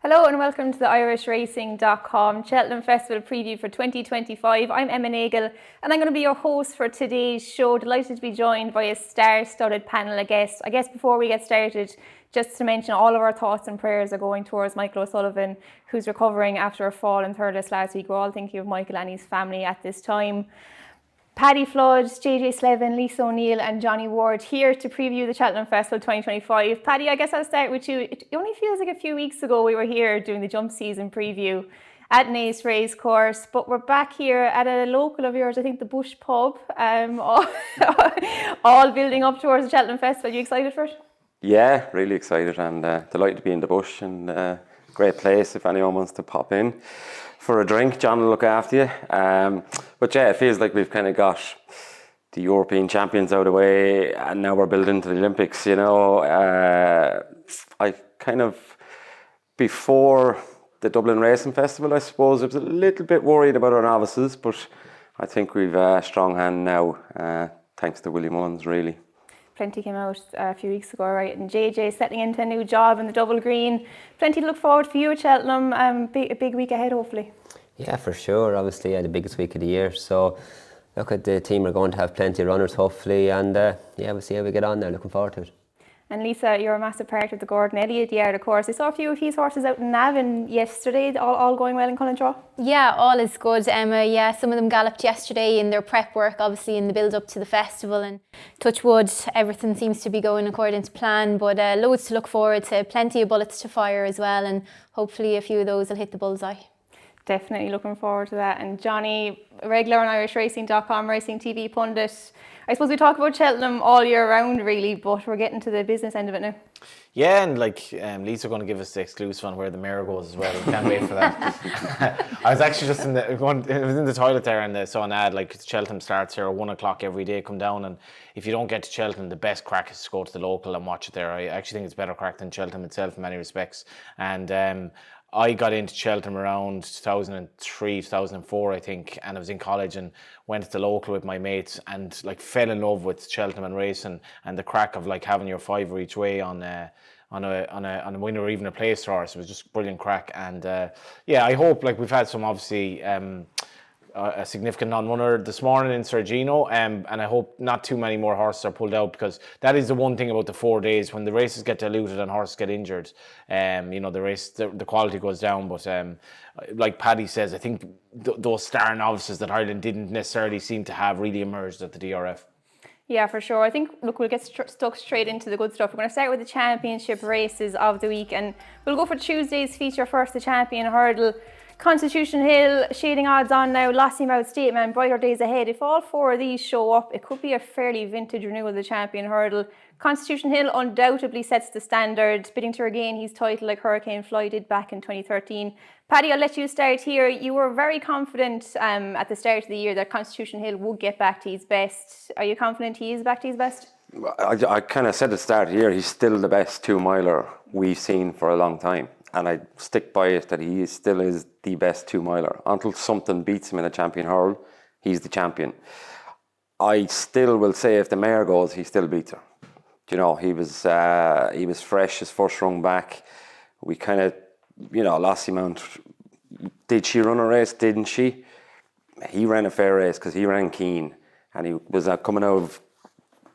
Hello and welcome to the IrishRacing.com Cheltenham Festival Preview for 2025. I'm Emma Nagle and I'm going to be your host for today's show. Delighted to be joined by a star-studded panel of guests. I guess before we get started, just to mention all of our thoughts and prayers are going towards Michael O'Sullivan, who's recovering after a fall in third list last week. We're all thinking of Michael and his family at this time. Paddy Flood, JJ Slevin, Lisa O'Neill and Johnny Ward here to preview the Cheltenham Festival 2025. Paddy, I guess I'll start with you. It only feels like a few weeks ago we were here doing the jump season preview at Novice Race course, but we're back here at a local of yours, I think the Bush Pub, all building up towards the Cheltenham Festival. Are you excited for it? Yeah, really excited and delighted to be in the Bush, and great place if anyone wants to pop in for a drink. John will look after you. But yeah, it feels like we've kind of got the European champions out of the way and now we're building to the Olympics, you know. I kind of, before the Dublin Racing Festival, I suppose, I was a little bit worried about our novices, but I think we've a strong hand now, thanks to Willie Mullins, really. Plenty came out a few weeks ago, right? And JJ settling into a new job in the double green. Plenty to look forward for you at Cheltenham. A big week ahead, hopefully. Yeah, for sure. Obviously, the biggest week of the year. So, look, at the team are going to have plenty of runners, hopefully. And yeah, we'll see how we get on there. Looking forward to it. And Lisa, you're a massive part of the Gordon Elliott yard, of course. I saw a few of his horses out in Navan yesterday, all going well in Cullentraw. Yeah, all is good, Emma. Yeah, some of them galloped yesterday in their prep work, obviously in the build up to the festival, and touch wood, everything seems to be going according to plan, but loads to look forward to, plenty of bullets to fire as well, and hopefully a few of those will hit the bullseye. Definitely looking forward to that. And Johnny, regular on IrishRacing.com, racing TV pundit. I suppose we talk about Cheltenham all year round, really, but we're getting to the business end of it now. Yeah, and like Lisa going to give us the exclusive on where the mayor goes as well. Can't wait for that. I was actually just it was in the toilet there and saw an ad like Cheltenham starts here at 1 o'clock every day. Come down, and if you don't get to Cheltenham, the best crack is to go to the local and watch it there. I actually think it's better crack than Cheltenham itself in many respects. And I got into Cheltenham around 2003, 2004, I think, and I was in college and went to the local with my mates and like fell in love with Cheltenham and racing and the crack of like having your fiver each way on a winner or even a place horse. It was just brilliant crack. And yeah, I hope, like, we've had some obviously a significant non-runner this morning in Sergino, and I hope not too many more horses are pulled out, because that is the one thing about the 4 days when the races get diluted and horses get injured. You know, the quality goes down. But like Paddy says, I think those star novices that Ireland didn't necessarily seem to have really emerged at the DRF. Yeah, for sure. I think, look, we'll get stuck straight into the good stuff. We're going to start with the championship races of the week, and we'll go for Tuesday's feature first, the Champion Hurdle. Constitution Hill, shading odds on now, Lossiemouth, Stateman, brighter days ahead. If all four of these show up, it could be a fairly vintage renewal of the Champion Hurdle. Constitution Hill undoubtedly sets the standard, bidding to regain his title like Hurricane Fly did back in 2013. Paddy, I'll let you start here. You were very confident at the start of the year that Constitution Hill would get back to his best. Are you confident he is back to his best? I kind of said at the start of the year, he's still the best two-miler we've seen for a long time. And I stick by it that he still is the best two-miler. Until something beats him in a Champion Hurdle, he's the champion. I still will say if the mare goes, he still beats her. You know, he was fresh his first run back. We kind of, you know, Lossiemouth, did she run a race? Didn't she? He ran a fair race because he ran keen. And he was coming out of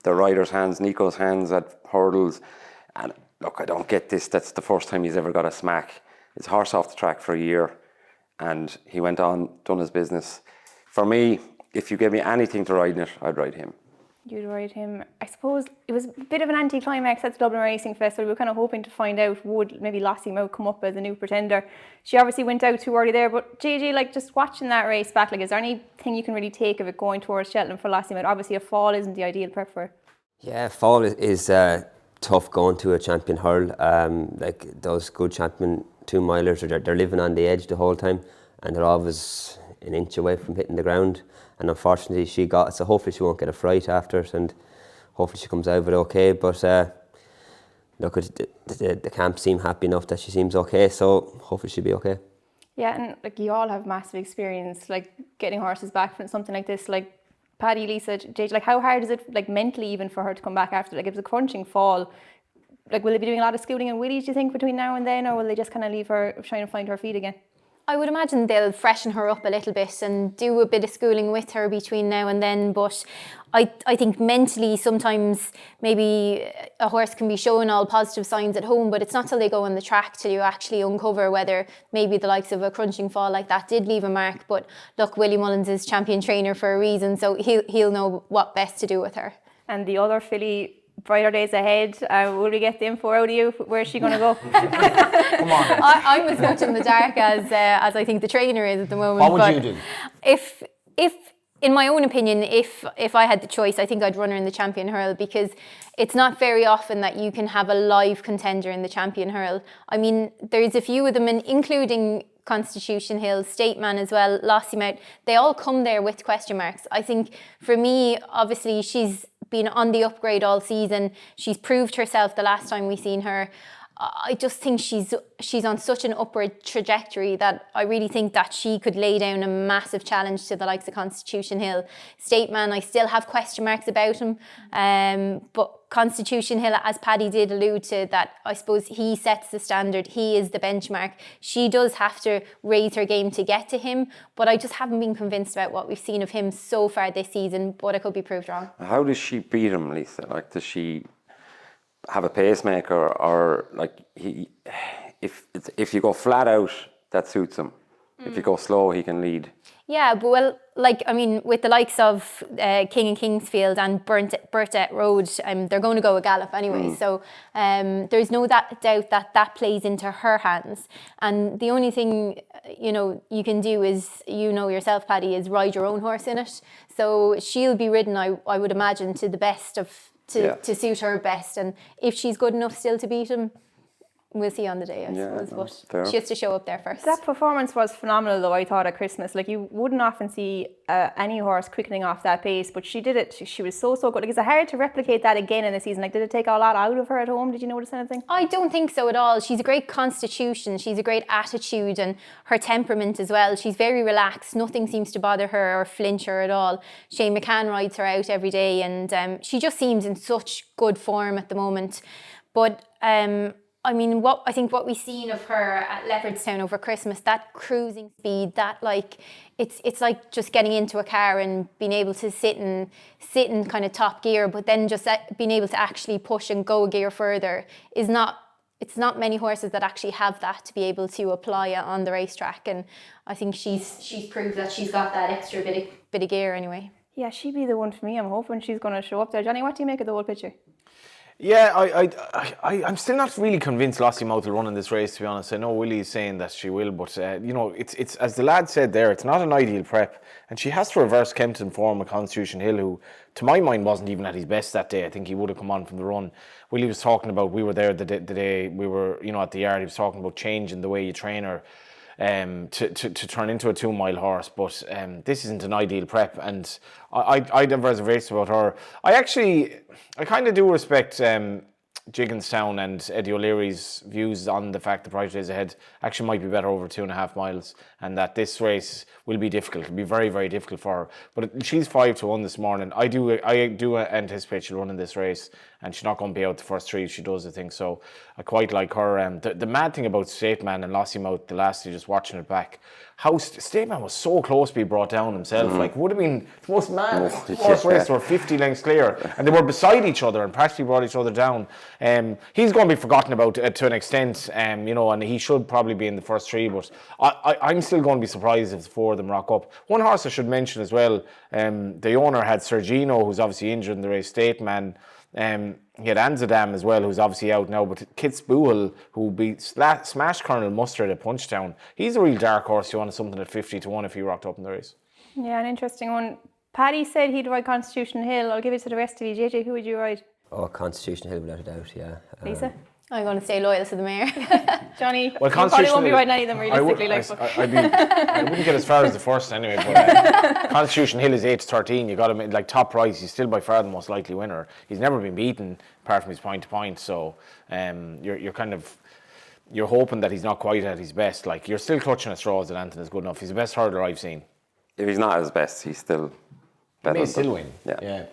the rider's hands, Nico's hands at hurdles. And look, I don't get this. That's the first time he's ever got a smack. His horse off the track for a year, and he went on, done his business. For me, if you gave me anything to ride in it, I'd ride him. You'd ride him. I suppose it was a bit of an anticlimax at the Dublin Racing Festival. We were kind of hoping to find out, would maybe Lossiemouth come up as a new pretender. She obviously went out too early there, but JJ, like, just watching that race back, like, is there anything you can really take of it going towards Cheltenham for Lossiemouth? Obviously a fall isn't the ideal prep for her. Yeah, fall is tough going to a Champion Hurdle. Like those good champion two-milers, they're living on the edge the whole time, and they're always an inch away from hitting the ground. And unfortunately, she got it, so hopefully she won't get a fright after it, and hopefully she comes out of it okay. But look, the camp seem happy enough that she seems okay, so hopefully she'll be okay. Yeah, and like, you all have massive experience, like getting horses back from something like this. Like Paddy, Lisa, JJ, like how hard is it, like mentally even, for her to come back after? Like, it was a crunching fall. like, will they be doing a lot of schooling and Willies, do you think, between now and then, or will they just kind of leave her trying to find her feet again? I would imagine they'll freshen her up a little bit and do a bit of schooling with her between now and then. But I think mentally sometimes maybe a horse can be showing all positive signs at home, but it's not till they go on the track till you actually uncover whether maybe the likes of a crunching fall like that did leave a mark. But look, Willie Mullins is champion trainer for a reason, so he'll know what best to do with her. And the other filly, brighter days ahead. Will we get the info out of you? Where's she going to go? Come on. I'm as much in the dark as I think the trainer is at the moment. What would you do? If in my own opinion, if I had the choice, I think I'd run her in the Champion Hurl, because it's not very often that you can have a live contender in the Champion Hurl. I mean, there's a few of them, including Constitution Hill, State Man as well, Lossiemouth. They all come there with question marks. I think for me, obviously, she's been on the upgrade all season. She's proved herself the last time we seen her. I just think she's on such an upward trajectory that I really think that she could lay down a massive challenge to the likes of Constitution Hill. State Man, I still have question marks about him. But Constitution Hill, as Paddy did allude to, that I suppose he sets the standard. He is the benchmark. She does have to raise her game to get to him, but I just haven't been convinced about what we've seen of him so far this season, but I could be proved wrong. How does she beat him, Lisa? Like, does she have a pacemaker, or like if you go flat out, that suits him? If you go slow, he can lead. Yeah, but well, like, I mean, with the likes of King and Kingsfield and Burnett Road, they're going to go a gallop anyway. So there's no doubt that plays into her hands. And the only thing, you can do is, yourself, Paddy, is ride your own horse in it. So she'll be ridden, I would imagine, to the best to suit her best. And if she's good enough still to beat him, we'll see on the day, I suppose. But she has to show up there first. That performance was phenomenal, though, I thought, at Christmas. Like, you wouldn't often see any horse quickening off that pace, but she did it. She was so good. Like, is it hard to replicate that again in the season? Like, did it take a lot out of her at home? Did you notice anything? I don't think so at all. She's a great constitution. She's a great attitude, and her temperament as well. She's very relaxed. Nothing seems to bother her or flinch her at all. Shane McCann rides her out every day, and she just seems in such good form at the moment. But I mean, what we've seen of her at Leopardstown over Christmas, that cruising speed, that it's like just getting into a car and being able to sit in kind of top gear, but then just being able to actually push and go a gear further it's not many horses that actually have that to be able to apply it on the racetrack. And I think she's proved that she's got that extra bit of gear anyway. Yeah, she'd be the one for me. I'm hoping she's going to show up there. Johnny, what do you make of the whole picture? Yeah, I'm still not really convinced Lossiemouth will run in this race, to be honest. I know Willie's saying that she will, but it's as the lad said there, it's not an ideal prep, and she has to reverse Kempton form with Constitution Hill, who, to my mind, wasn't even at his best that day. I think he would have come on from the run. Willie was talking about, we were there the day we were, at the yard. He was talking about changing the way you train her to turn into a 2 mile horse, but this isn't an ideal prep, and I'd have reservations about her. I kind of do respect Gigginstown and Eddie O'Leary's views on the fact the Brighter Days Ahead actually might be better over 2.5 miles, and that this race will be difficult. It'll be very, very difficult for her. But she's 5-1 this morning. I do anticipate she'll run in this race, and she's not going to be out the first 3 if she does, I think. So I quite like her. The mad thing about State Man and Lossiemouth, the last day, just watching it back, how State Man was so close to be brought down himself. Like, would have been the most mad horse race. They were 50 lengths clear, and they were beside each other and practically brought each other down. He's going to be forgotten about to an extent, and he should probably be in the first 3, but I'm still going to be surprised if the 4 of them rock up. One horse I should mention as well, the owner had Sergino, who's obviously injured in the race, State Man. He had Anzadam as well, who's obviously out now, but Kitts Boohil, who beat smashed Colonel Mustard at Punchtown, he's a real dark horse. You want something at 50-1 if he rocked up in the race. Yeah, an interesting one. Paddy said he'd ride Constitution Hill. I'll give it to the rest of you. JJ, who would you ride? Oh, Constitution Hill, without a doubt, yeah. Lisa? I'm going to stay loyal to the mare. Johnny, you probably won't be riding any of them realistically. I wouldn't get as far as the first anyway, but Constitution Hill is 8-13. You got him like top price. He's still by far the most likely winner. He's never been beaten apart from his point to point. So you're hoping that he's not quite at his best. Like, you're still clutching at straws that Anton is good enough. He's the best hurdler I've seen. If he's not at his best, he's still better. He may still win. Yeah.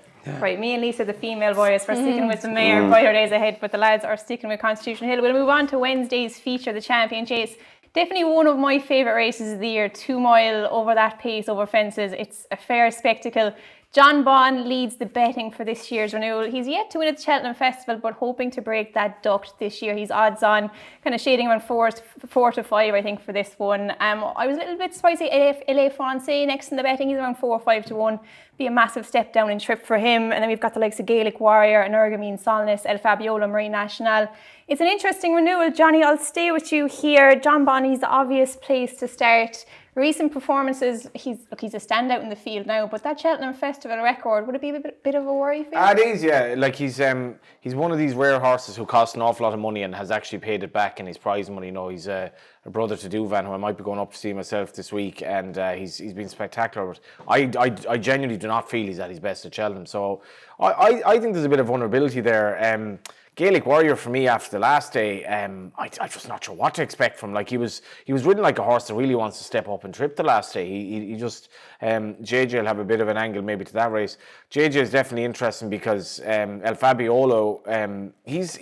Right, me and Lisa, the female boys, for sticking with the mare brighter days ahead, but the lads are sticking with Constitution Hill. We'll move on to Wednesday's feature, the Champion Chase. Definitely one of my favourite races of the year. 2 mile over that pace, over fences. It's a fair spectacle. John Bond leads the betting for this year's renewal. He's yet to win at the Cheltenham Festival, but hoping to break that duct this year. He's odds on, kind of shading around 4 to 5, I think, for this one. I was a little bit surprised at LA Francais next in the betting. He's around 4 or 5 to 1. Be a massive step down in trip for him. And then we've got the likes of Gaelic Warrior, Energumene Solness, El Fabiola, Marine National. It's an interesting renewal. Johnny, I'll stay with you here. John Bonnie's the obvious place to start. Recent performances, he's a standout in the field now, but that Cheltenham Festival record, would it be a bit of a worry for you? It is, yeah. Like he's one of these rare horses who costs an awful lot of money and has actually paid it back in his prize money. You know, he's a brother to Duvan, who I might be going up to see myself this week, and he's been spectacular. But I genuinely do not feel he's at his best at Cheltenham. So I think there's a bit of vulnerability there. Gaelic Warrior for me after the last day, I'm just not sure what to expect from him. Like he was ridden like a horse that really wants to step up and trip the last day. He just JJ will have a bit of an angle maybe to that race. JJ is definitely interesting because El Fabiolo, he's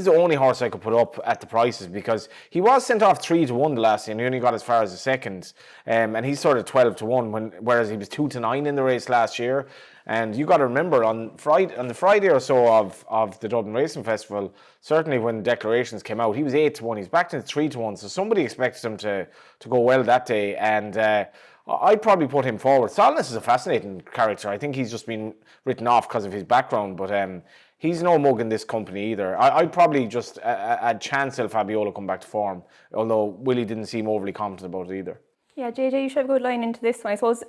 the only horse I could put up at the prices because he was sent off 3 to 1 the last day and he only got as far as a second, and he's sort of 12 to 1 whereas he was 2 to 9 in the race last year. And you got to remember on the Friday or so of the Dublin Racing Festival, certainly when declarations came out, he was 8 to 1. He's back to 3 to 1. So somebody expected him to go well that day. And I'd probably put him forward. Solness is a fascinating character. I think he's just been written off because of his background, but he's no mug in this company either. I'd probably just add chance El Fabiola come back to form, although Willie didn't seem overly confident about it either. Yeah, JJ, you should have a good line into this one, I suppose.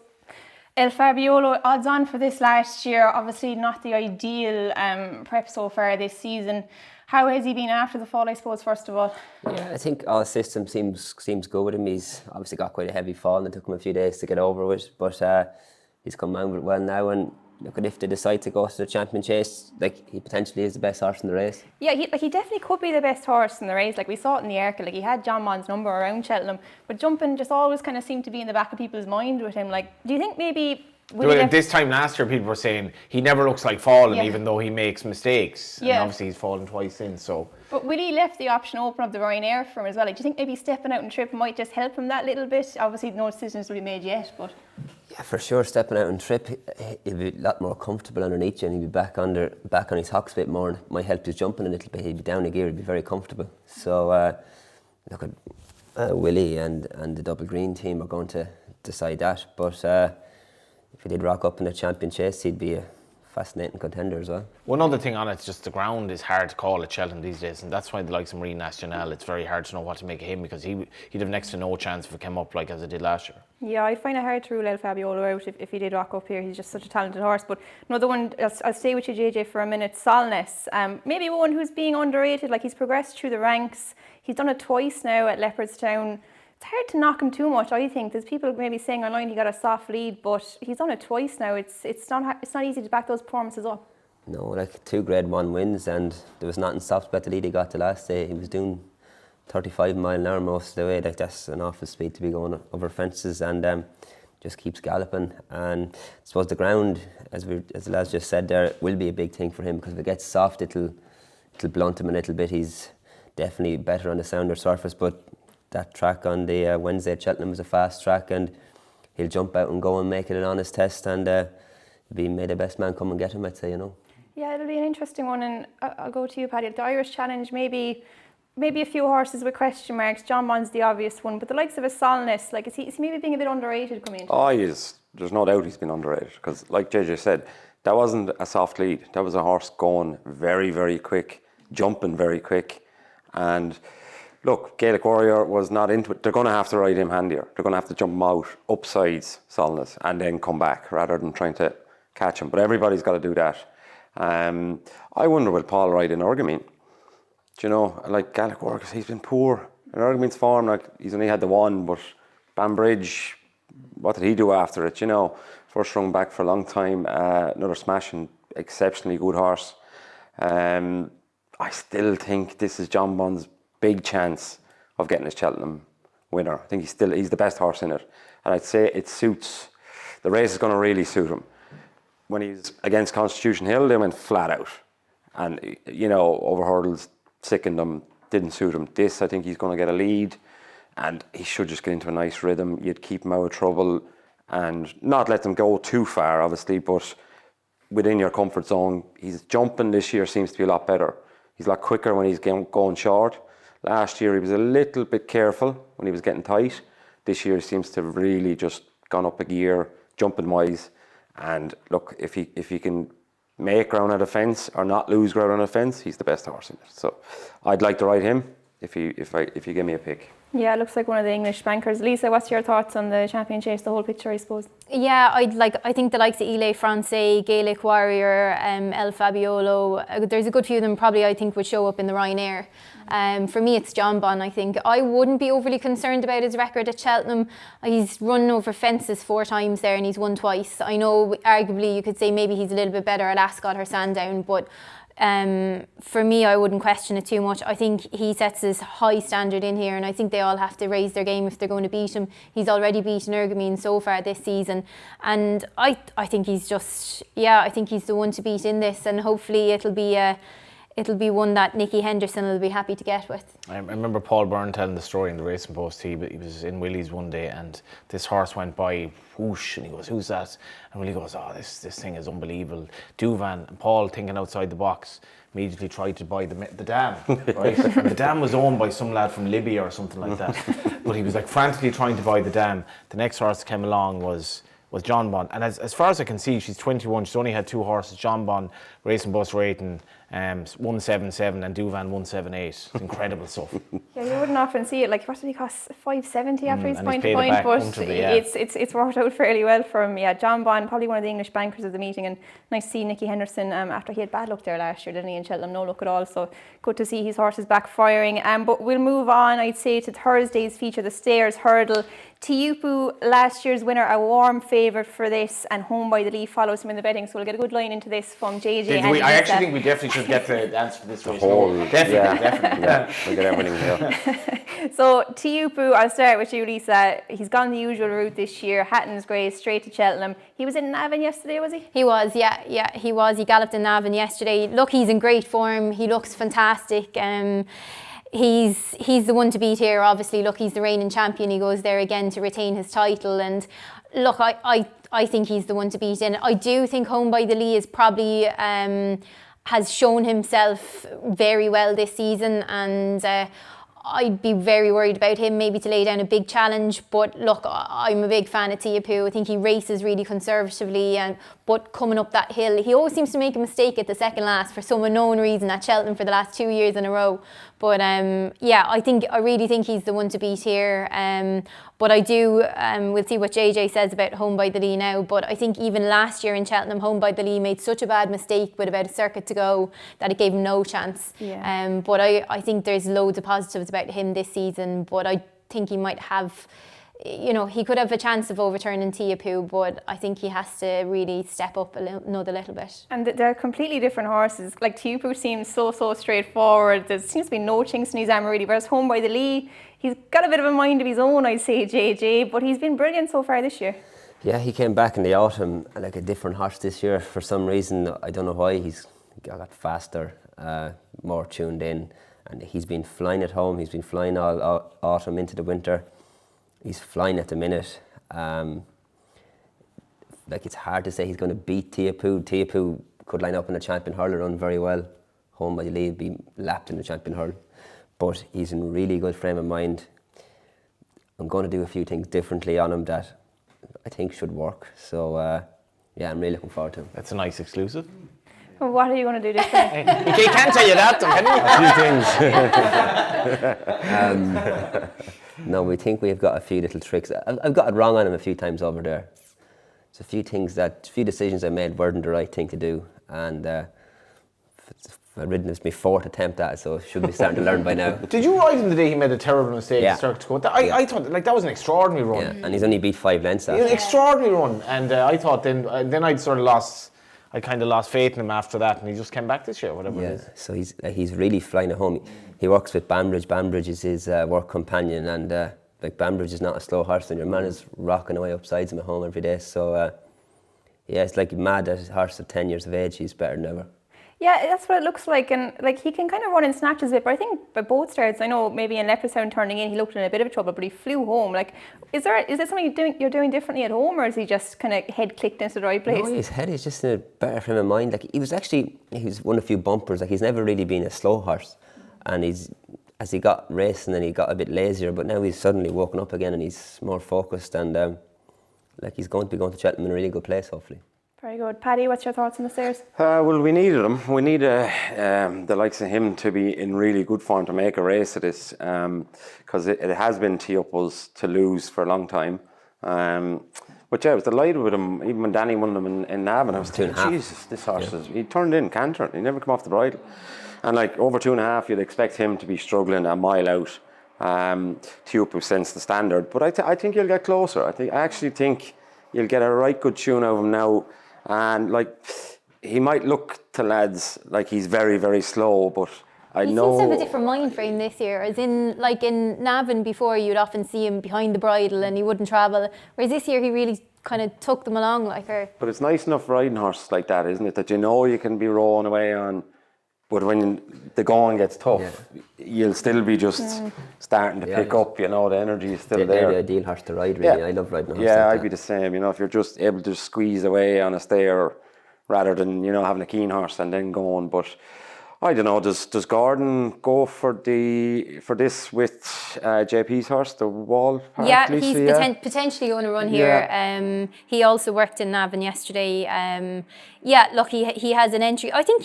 El Fabiolo, odds on for this last year, obviously not the ideal prep so far this season. How has he been after the fall, I suppose, first of all? Yeah, I think our system seems good with him. He's obviously got quite a heavy fall and it took him a few days to get over it, but he's come out with it well now, and look, if they decide to go to the Champion Chase, like he potentially is the best horse in the race. Yeah, he definitely could be the best horse in the race. Like we saw it in the Arkle, like he had John Bond's number around Cheltenham, but jumping just always kind of seemed to be in the back of people's mind with him. Like, do you think maybe? This time last year, people were saying he never looks like falling, even though he makes mistakes. And obviously he's fallen twice since. So. But Willie left the option open of the Ryanair for him as well. Like, do you think maybe stepping out and trip might just help him that little bit? Obviously, no decisions will be made yet, but. Yeah, for sure, stepping out and trip, he'll be a lot more comfortable underneath you, and he'll be back on his hocks a bit more, and might help his jumping a little bit. He'll be down a gear, he'll be very comfortable. So look at Willie and the Double Green team are going to decide that. But if he did rock up in the Champion Chase, he'd be a fascinating contender as well. One other thing on it, just the ground is hard to call at Cheltenham these days, and that's why the likes of Marine National, it's very hard to know what to make of him because he'd have next to no chance if it came up like as it did last year. Yeah, I find it hard to rule El Fabiolo out if he did rock up here. He's just such a talented horse. But another one, I'll stay with you, JJ, for a minute. Solness, maybe one who's being underrated. Like he's progressed through the ranks. He's done it twice now at Leopardstown. It's hard to knock him too much, I think. There's people maybe saying online he got a soft lead, but he's done it twice now. It's not easy to back those performances up. No, like 2 Grade 1 wins, and there was nothing soft about the lead he got the last day. He was doing 35 mile an hour most of the way. Like that's an awful speed to be going over fences, and just keeps galloping. And I suppose the ground, as the lads just said there, will be a big thing for him because if it gets soft, it'll blunt him a little bit. He's definitely better on the sounder surface, but that track on the Wednesday at Cheltenham was a fast track, and he'll jump out and go and make it an honest test, and be made the best man come and get him, I'd say, you know. Yeah, it'll be an interesting one, and I'll go to you, Paddy. The Irish Challenge, maybe a few horses with question marks. John Bond's the obvious one, but the likes of a Solness, like is he maybe being a bit underrated coming into? Oh, he is. There's no doubt he's been underrated because, like JJ said, that wasn't a soft lead. That was a horse going very, very quick, jumping very quick, and. Look, Gaelic Warrior was not into it. They're going to have to ride him handier. They're going to have to jump him out, upsides Solness, and then come back rather than trying to catch him. But everybody's got to do that. I wonder will Paul ride in Energumene? Do you know, like Gaelic Warrior, because he's been poor. In Energumene's form, like he's only had the one, but Banbridge, what did he do after it? You know, first rung back for a long time. Another smashing, exceptionally good horse. I still think this is John Bond's big chance of getting his Cheltenham winner. I think he's the best horse in it, and I'd say it suits the race is going to really suit him. when he's against Constitution Hill, they went flat out. And, you know, over hurdles, sickened him, didn't suit him. This, I think he's going to get a lead, and he should just get into a nice rhythm. You'd keep him out of trouble and not let them go too far, obviously, but within your comfort zone. His jumping this year seems to be a lot better. He's a lot quicker when he's going short. Last year, he was a little bit careful when he was getting tight. This year, he seems to have really just gone up a gear, jumping wise. And look, if he can make ground on the fence or not lose ground on the fence, he's the best horse in it. So I'd like to ride him if you give me a pick. Yeah, it looks like one of the English bankers. Lisa, what's your thoughts on the Champion Chase, the whole picture, I suppose? Yeah, I think the likes of Ile Francais, Gaelic Warrior, El Fabiolo, there's a good few of them probably I think would show up in the Ryanair. For me, it's John Bon, I think. I wouldn't be overly concerned about his record at Cheltenham. He's run over fences 4 times there and he's won twice. I know, arguably, you could say maybe he's a little bit better at Ascot or Sandown, but for me, I wouldn't question it too much. I think he sets his high standard in here, and I think they all have to raise their game if they're going to beat him. He's already beaten Ergamine so far this season, and I think he's just, I think he's the one to beat in this, and hopefully it'll be one that Nicky Henderson will be happy to get with. I remember Paul Byrne telling the story in the Racing Post. He was in Willie's one day and this horse went by, whoosh, and he goes, "Who's that?" And Willie goes, "Oh, this thing is unbelievable. Duvan." And Paul, thinking outside the box, immediately tried to buy the dam, right? And the dam was owned by some lad from Libya or something like that. But he was like frantically trying to buy the dam. The next horse that came along was John Bon. And as far as I can see, she's 21. She's only had 2 horses, John Bon, Racing Bus rating, 177 and Duvan 178. It's incredible stuff. Yeah, you wouldn't often see it. Like, what did he cost? 570 after his point to paid it point, back but comfortably, yeah. it's worked out fairly well for him. Yeah, John Bon, probably one of the English bankers of the meeting, and nice to see Nicky Henderson after he had bad luck there last year, didn't he, in Cheltenham? No luck at all, so good to see his horses back firing. But we'll move on, I'd say, to Thursday's feature, the Stairs Hurdle. Tiupu, last year's winner, a warm favourite for this, and Home by the Lee follows him in the betting, so we'll get a good line into this from JJ. I actually think we definitely should get the answer to this race. Definitely. Yeah, we'll get everything here. So Tiupu, I'll start with you, Lisa. He's gone the usual route this year, Hatton's Grace, straight to Cheltenham. He was in Navan yesterday, was he? He was, yeah, he was. He galloped in Navan yesterday. Look, he's in great form. He looks fantastic. He's the one to beat here, obviously. Look, he's the reigning champion. He goes there again to retain his title. And look, I think he's the one to beat. And I do think Home by the Lee is probably has shown himself very well this season. And I'd be very worried about him maybe to lay down a big challenge. But look, I'm a big fan of Tiupu. I think he races really conservatively, but coming up that hill, he always seems to make a mistake at the second last for some unknown reason at Cheltenham for the last 2 years in a row. But I really think he's the one to beat here. But I do, we'll see what JJ says about Home by the Lee now, but I think even last year in Cheltenham, Home by the Lee made such a bad mistake with about a circuit to go that it gave him no chance. Yeah. But I think there's loads of positives about him this season, but I think he might have, he could have a chance of overturning Tiupu, but I think he has to really step up another little bit. And they're completely different horses. Like, Tiupu seems so straightforward. There seems to be no chinks in his armour really, whereas Home by the Lee, he's got a bit of a mind of his own, I'd say, JJ, but he's been brilliant so far this year. Yeah, he came back in the autumn like a different horse this year for some reason. I don't know why. He's got faster, more tuned in, and he's been flying at home. He's been flying all autumn into the winter. He's flying at the minute. It's hard to say he's going to beat Tiupu. Tiupu could line up in the Champion Hurl and run very well. Home by the Lee be lapped in the Champion Hurl. But he's in really good frame of mind. I'm going to do a few things differently on him that I think should work. So, I'm really looking forward to him. That's a nice exclusive. Well, what are you going to do differently? He can't tell you that, can he? A few things. No, we think we've got a few little tricks. I've got it wrong on him a few times over there. There's a few decisions I made weren't the right thing to do, and I've ridden this my 4th attempt at it, so I should be starting to learn by now. Did you ride him the day he made a terrible mistake? Yeah. I thought that was an extraordinary run. Yeah, and he's only beat 5 lengths It was after. an extraordinary run, and I thought then I'd sort of lost. I kind of lost faith in him after that, and he just came back this year, whatever it is. So he's really flying at home. He works with Banbridge. Banbridge is his work companion, and Banbridge is not a slow horse, and your man is rocking away up sides him at home every day. So Yeah, it's like mad that his horse at 10 years of age, he's better than ever. Yeah, that's what it looks like, and like he can kind of run in snatches a bit. But I think by both starts, I know maybe in Leopardstown turning in, he looked in a bit of trouble, but he flew home. Like, is there something you're doing differently at home, or is he just kind of head clicked into the right place? No, his head is just in a better frame of mind. Like he's won a few bumpers. Like he's never really been a slow horse, and as he got racing, then he got a bit lazier. But now he's suddenly woken up again, and he's more focused, and like he's going to be going to Cheltenham in a really good place, hopefully. Very good. Paddy, what's your thoughts on the stairs? Well, we needed him. We need the likes of him to be in really good form to make a race of this, because it has been T-Upples to lose for a long time. But yeah, I was delighted with him. Even when Danny won them in Navan, I was thinking, Jesus, this horse he turned in canter. He never come off the bridle. And like over 2.5, you'd expect him to be struggling a mile out. T-Upples sends the standard, but I think he'll get closer. I actually think you'll get a right good tune out of him now. And like, he might look to lads like he's very, very slow, but I know... He seems to have a different mind frame this year, as in, like in Navan before, you'd often see him behind the bridle and he wouldn't travel, whereas this year he really kind of took them along like her. But it's nice enough riding horses like that, isn't it? That you know you can be rowing away on, but when the going gets tough, you'll still be just starting to pick up, you know, the energy is still there. They're the ideal horse to ride, really. I love riding a horse Yeah, like I'd be the same, you know, if you're just able to squeeze away on a stair rather than, you know, having a keen horse and then going. But I don't know, does Gordon go for this with JP's horse, the Wall Park? Yeah, Lisa, he's potentially going to run here. He also worked in Navan yesterday. Look, he has an entry. I think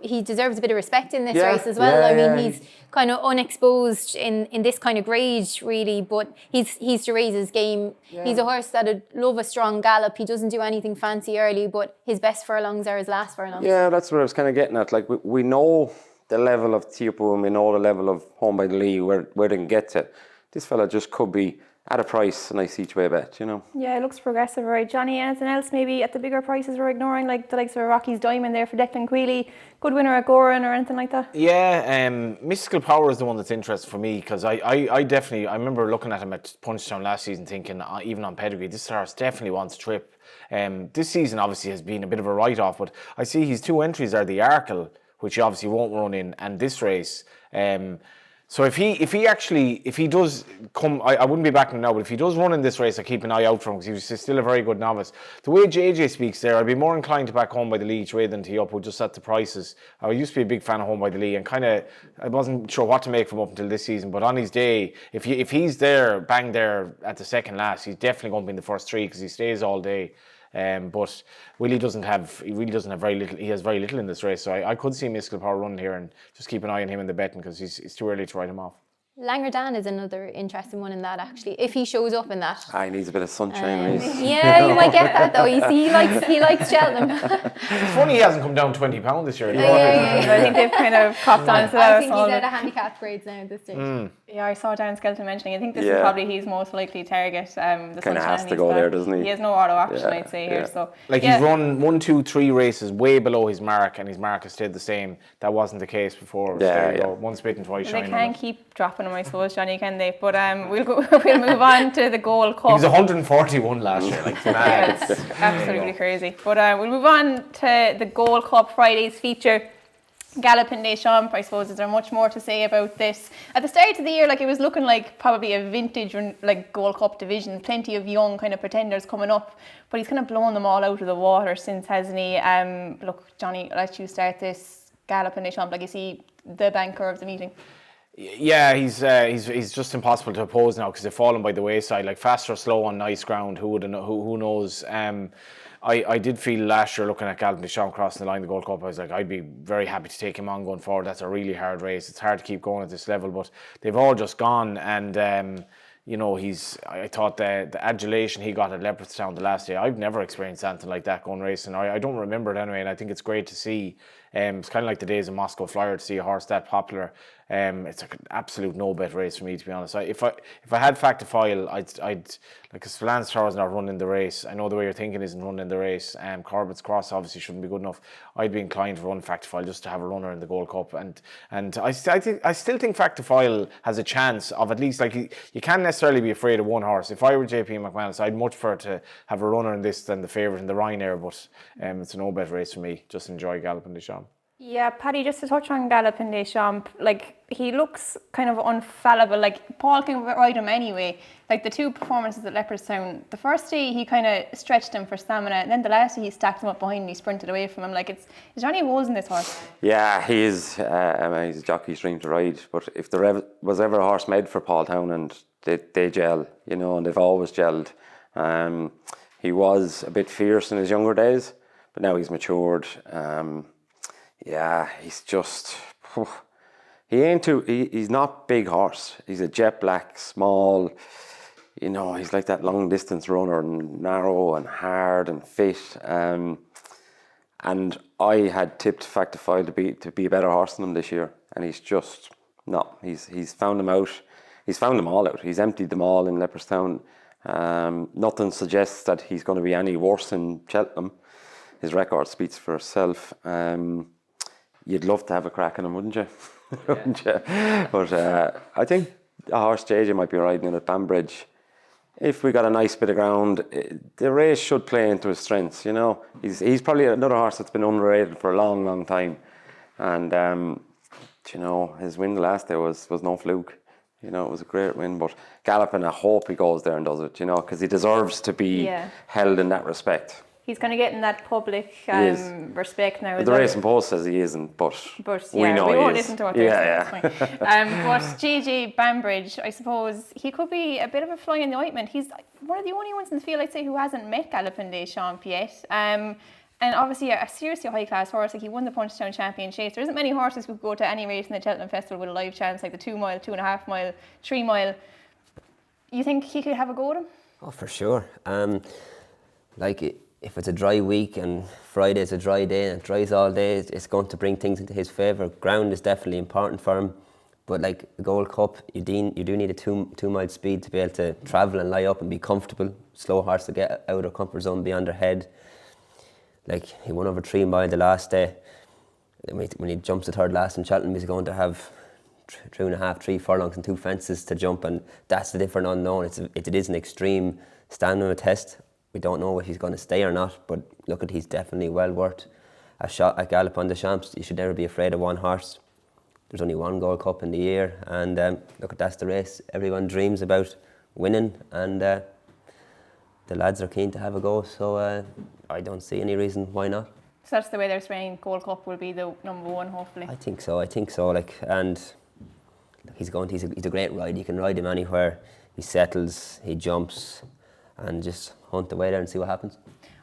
he deserves a bit of respect in this race as well. I mean, he's kind of unexposed in this kind of grade, really, but he's to raise his game. Yeah. He's a horse that'd love a strong gallop. He doesn't do anything fancy early, but his best furlongs are his last furlongs. Yeah, that's what I was kind of getting at. Like, we know the level of T-Upples and we know the level of Home by the Lee, where they can get to. This fella just could be at a price, a nice each way bet, you know. Yeah, it looks progressive, right? Johnny, anything else maybe at the bigger prices we're ignoring, like the likes of Rocky's Diamond there for Declan Queally, good winner at Goran or anything like that? Yeah, Mystical Power is the one that's interesting for me, because I definitely, I remember looking at him at Punchestown last season thinking, even on pedigree, this horse definitely wants a trip. This season obviously has been a bit of a write-off, but I see his two entries are the Arkle, which he obviously won't run in, and this race. So if he does come, I wouldn't be backing him now, but if he does run in this race, I keep an eye out for him because he's still a very good novice. The way JJ speaks there, I'd be more inclined to back Home by the Lee each way than T-Upples just at the prices. I used to be a big fan of Home by the Lee and I wasn't sure what to make of him up until this season, but on his day, if he's there, bang there at the second last, he's definitely going to be in the first three because he stays all day. But Willie doesn't have very little. He has very little in this race, so I could see Mystical Power running here and just keep an eye on him in the betting because it's too early to write him off. Langerdan is another interesting one in that, actually, if he shows up in that. He needs a bit of sunshine. Yeah, you might get that though. You see, he likes Cheltenham. It's funny he hasn't come down 20 pounds this year. I think they've kind of copped on to that. I think he's at a handicap grades now at this stage. Yeah, I saw Dan Skelton mentioning, I think this is probably his most likely target. The kind of has to go there, doesn't he? He has no auto option, I'd say here. So like he's run 1, 2, 3 races way below his mark, and his mark has stayed the same. That wasn't the case before. There you go. Once bitten, twice shy. They can't keep dropping him, I suppose, Johnny, can they? But we'll move on to the Gold Cup. He was 141 last year. Like, it's absolutely crazy. But we'll move on to the Gold Cup Friday's feature. Galopin Des Champs, I suppose, is there much more to say about this? At the start of the year, like, it was looking like probably a vintage like Gold Cup division, plenty of young kind of pretenders coming up, but he's kind of blown them all out of the water since, hasn't he? Look, Johnny, I'll let you start this. Galopin Des Champs, like, is he the banker of the meeting? Yeah, he's just impossible to oppose now because they've fallen by the wayside. Like, fast or slow on nice ground, who knows? I did feel last year looking at Galopin Des Champs crossing the line, the Gold Cup, I was like, I'd be very happy to take him on going forward. That's a really hard race. It's hard to keep going at this level, but they've all just gone. And you know, I thought the adulation he got at Leopardstown the last day, I've never experienced anything like that going racing. I don't remember it anyway, and I think it's great to see. It's kind of like the days of Moscow Flyer to see a horse that popular. It's like an absolute no-bet race for me, to be honest. If I had Factifile, I'd like, because Lance Tower's not running the race. I know the way you're thinking isn't running the race. Corbett's Cross obviously shouldn't be good enough. I'd be inclined to run Factifile just to have a runner in the Gold Cup. And I still think Factifile has a chance of at least, like, you can't necessarily be afraid of one horse. If I were JP McManus, I'd much prefer to have a runner in this than the favourite in the Ryanair. But it's a no-bet race for me. Just enjoy Galloping Deschamps. Yeah, Paddy, just to touch on Galloping Deschamps, like, he looks kind of unfallible. Like, Paul can ride him anyway. Like, the two performances at Leopardstown, the first day he kind of stretched him for stamina, and then the last day he stacked him up behind and he sprinted away from him. Like, is there any holes in this horse? Yeah, he is. He's a jockey's dream to ride. But if there was ever a horse made for Paul Townend, they gel, you know, and they've always gelled. He was a bit fierce in his younger days, but now he's matured. Yeah, he's just, he's not big horse. He's a jet black, small, you know, he's like that long distance runner, and narrow and hard and fit. And I had tipped Factifile to be a better horse than him this year. And he's just, no, he's found them out. He's found them all out. He's emptied them all in Leopardstown. Nothing suggests that he's going to be any worse in Cheltenham. His record speaks for itself. You'd love to have a crack in him, wouldn't you? Wouldn't you? But I think a horse JJ might be riding in at Banbridge. If we got a nice bit of ground, the race should play into his strengths, you know. He's probably another horse that's been underrated for a long, long time. And, you know, his win the last day was no fluke. You know, it was a great win. But Galloping, I hope he goes there and does it, you know, because he deserves to be held in that respect. He's kind of getting that public respect now. The Racing Post says he isn't, but we know we he won't is. listen to what they're saying. But JJ Banbridge, I suppose he could be a bit of a fly in the ointment. He's one of the only ones in the field, I'd say, who hasn't met Galloping Deschamps yet. And obviously a seriously high-class horse. Like, he won the Punchestown Champion Chase. There isn't many horses who go to any race in the Cheltenham Festival with a live chance, like the 2 mile, 2.5 mile, 3 mile. You think he could have a go at him? Oh, for sure. If it's a dry week and Friday's a dry day and it dries all day, it's going to bring things into his favour. Ground is definitely important for him, but like the Gold Cup, you do need a 2 mile speed to be able to travel and lie up and be comfortable. Slow horse to get out of comfort zone, be on their head. Like, he won over 3 mile the last day. When he jumps the third last in Cheltenham, he's going to have 2.5, 3 furlongs and 2 fences to jump, and that's the different unknown. It is an extreme stamina test. We don't know if he's going to stay or not, but look, he's definitely well worth a shot at Galloping Deschamps. You should never be afraid of one horse. There's only one Gold Cup in the year, and look, that's the race everyone dreams about winning, and the lads are keen to have a go, so I don't see any reason why not. So that's the way they're saying Gold Cup will be the number one, hopefully. I think so. Like, and he's a great ride. You can ride him anywhere. He settles, he jumps, and just hunt away there and see what happens.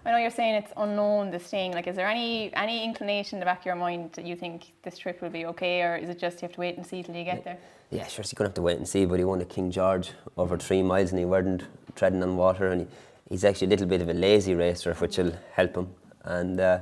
I know you're saying it's unknown, this thing. Like, is there any inclination in the back of your mind that you think this trip will be okay, or is it just you have to wait and see till you get there? Yeah, sure, so you're going to have to wait and see, but he won at King George over 3 miles and he weren't treading on water, and he's actually a little bit of a lazy racer, which will help him. And I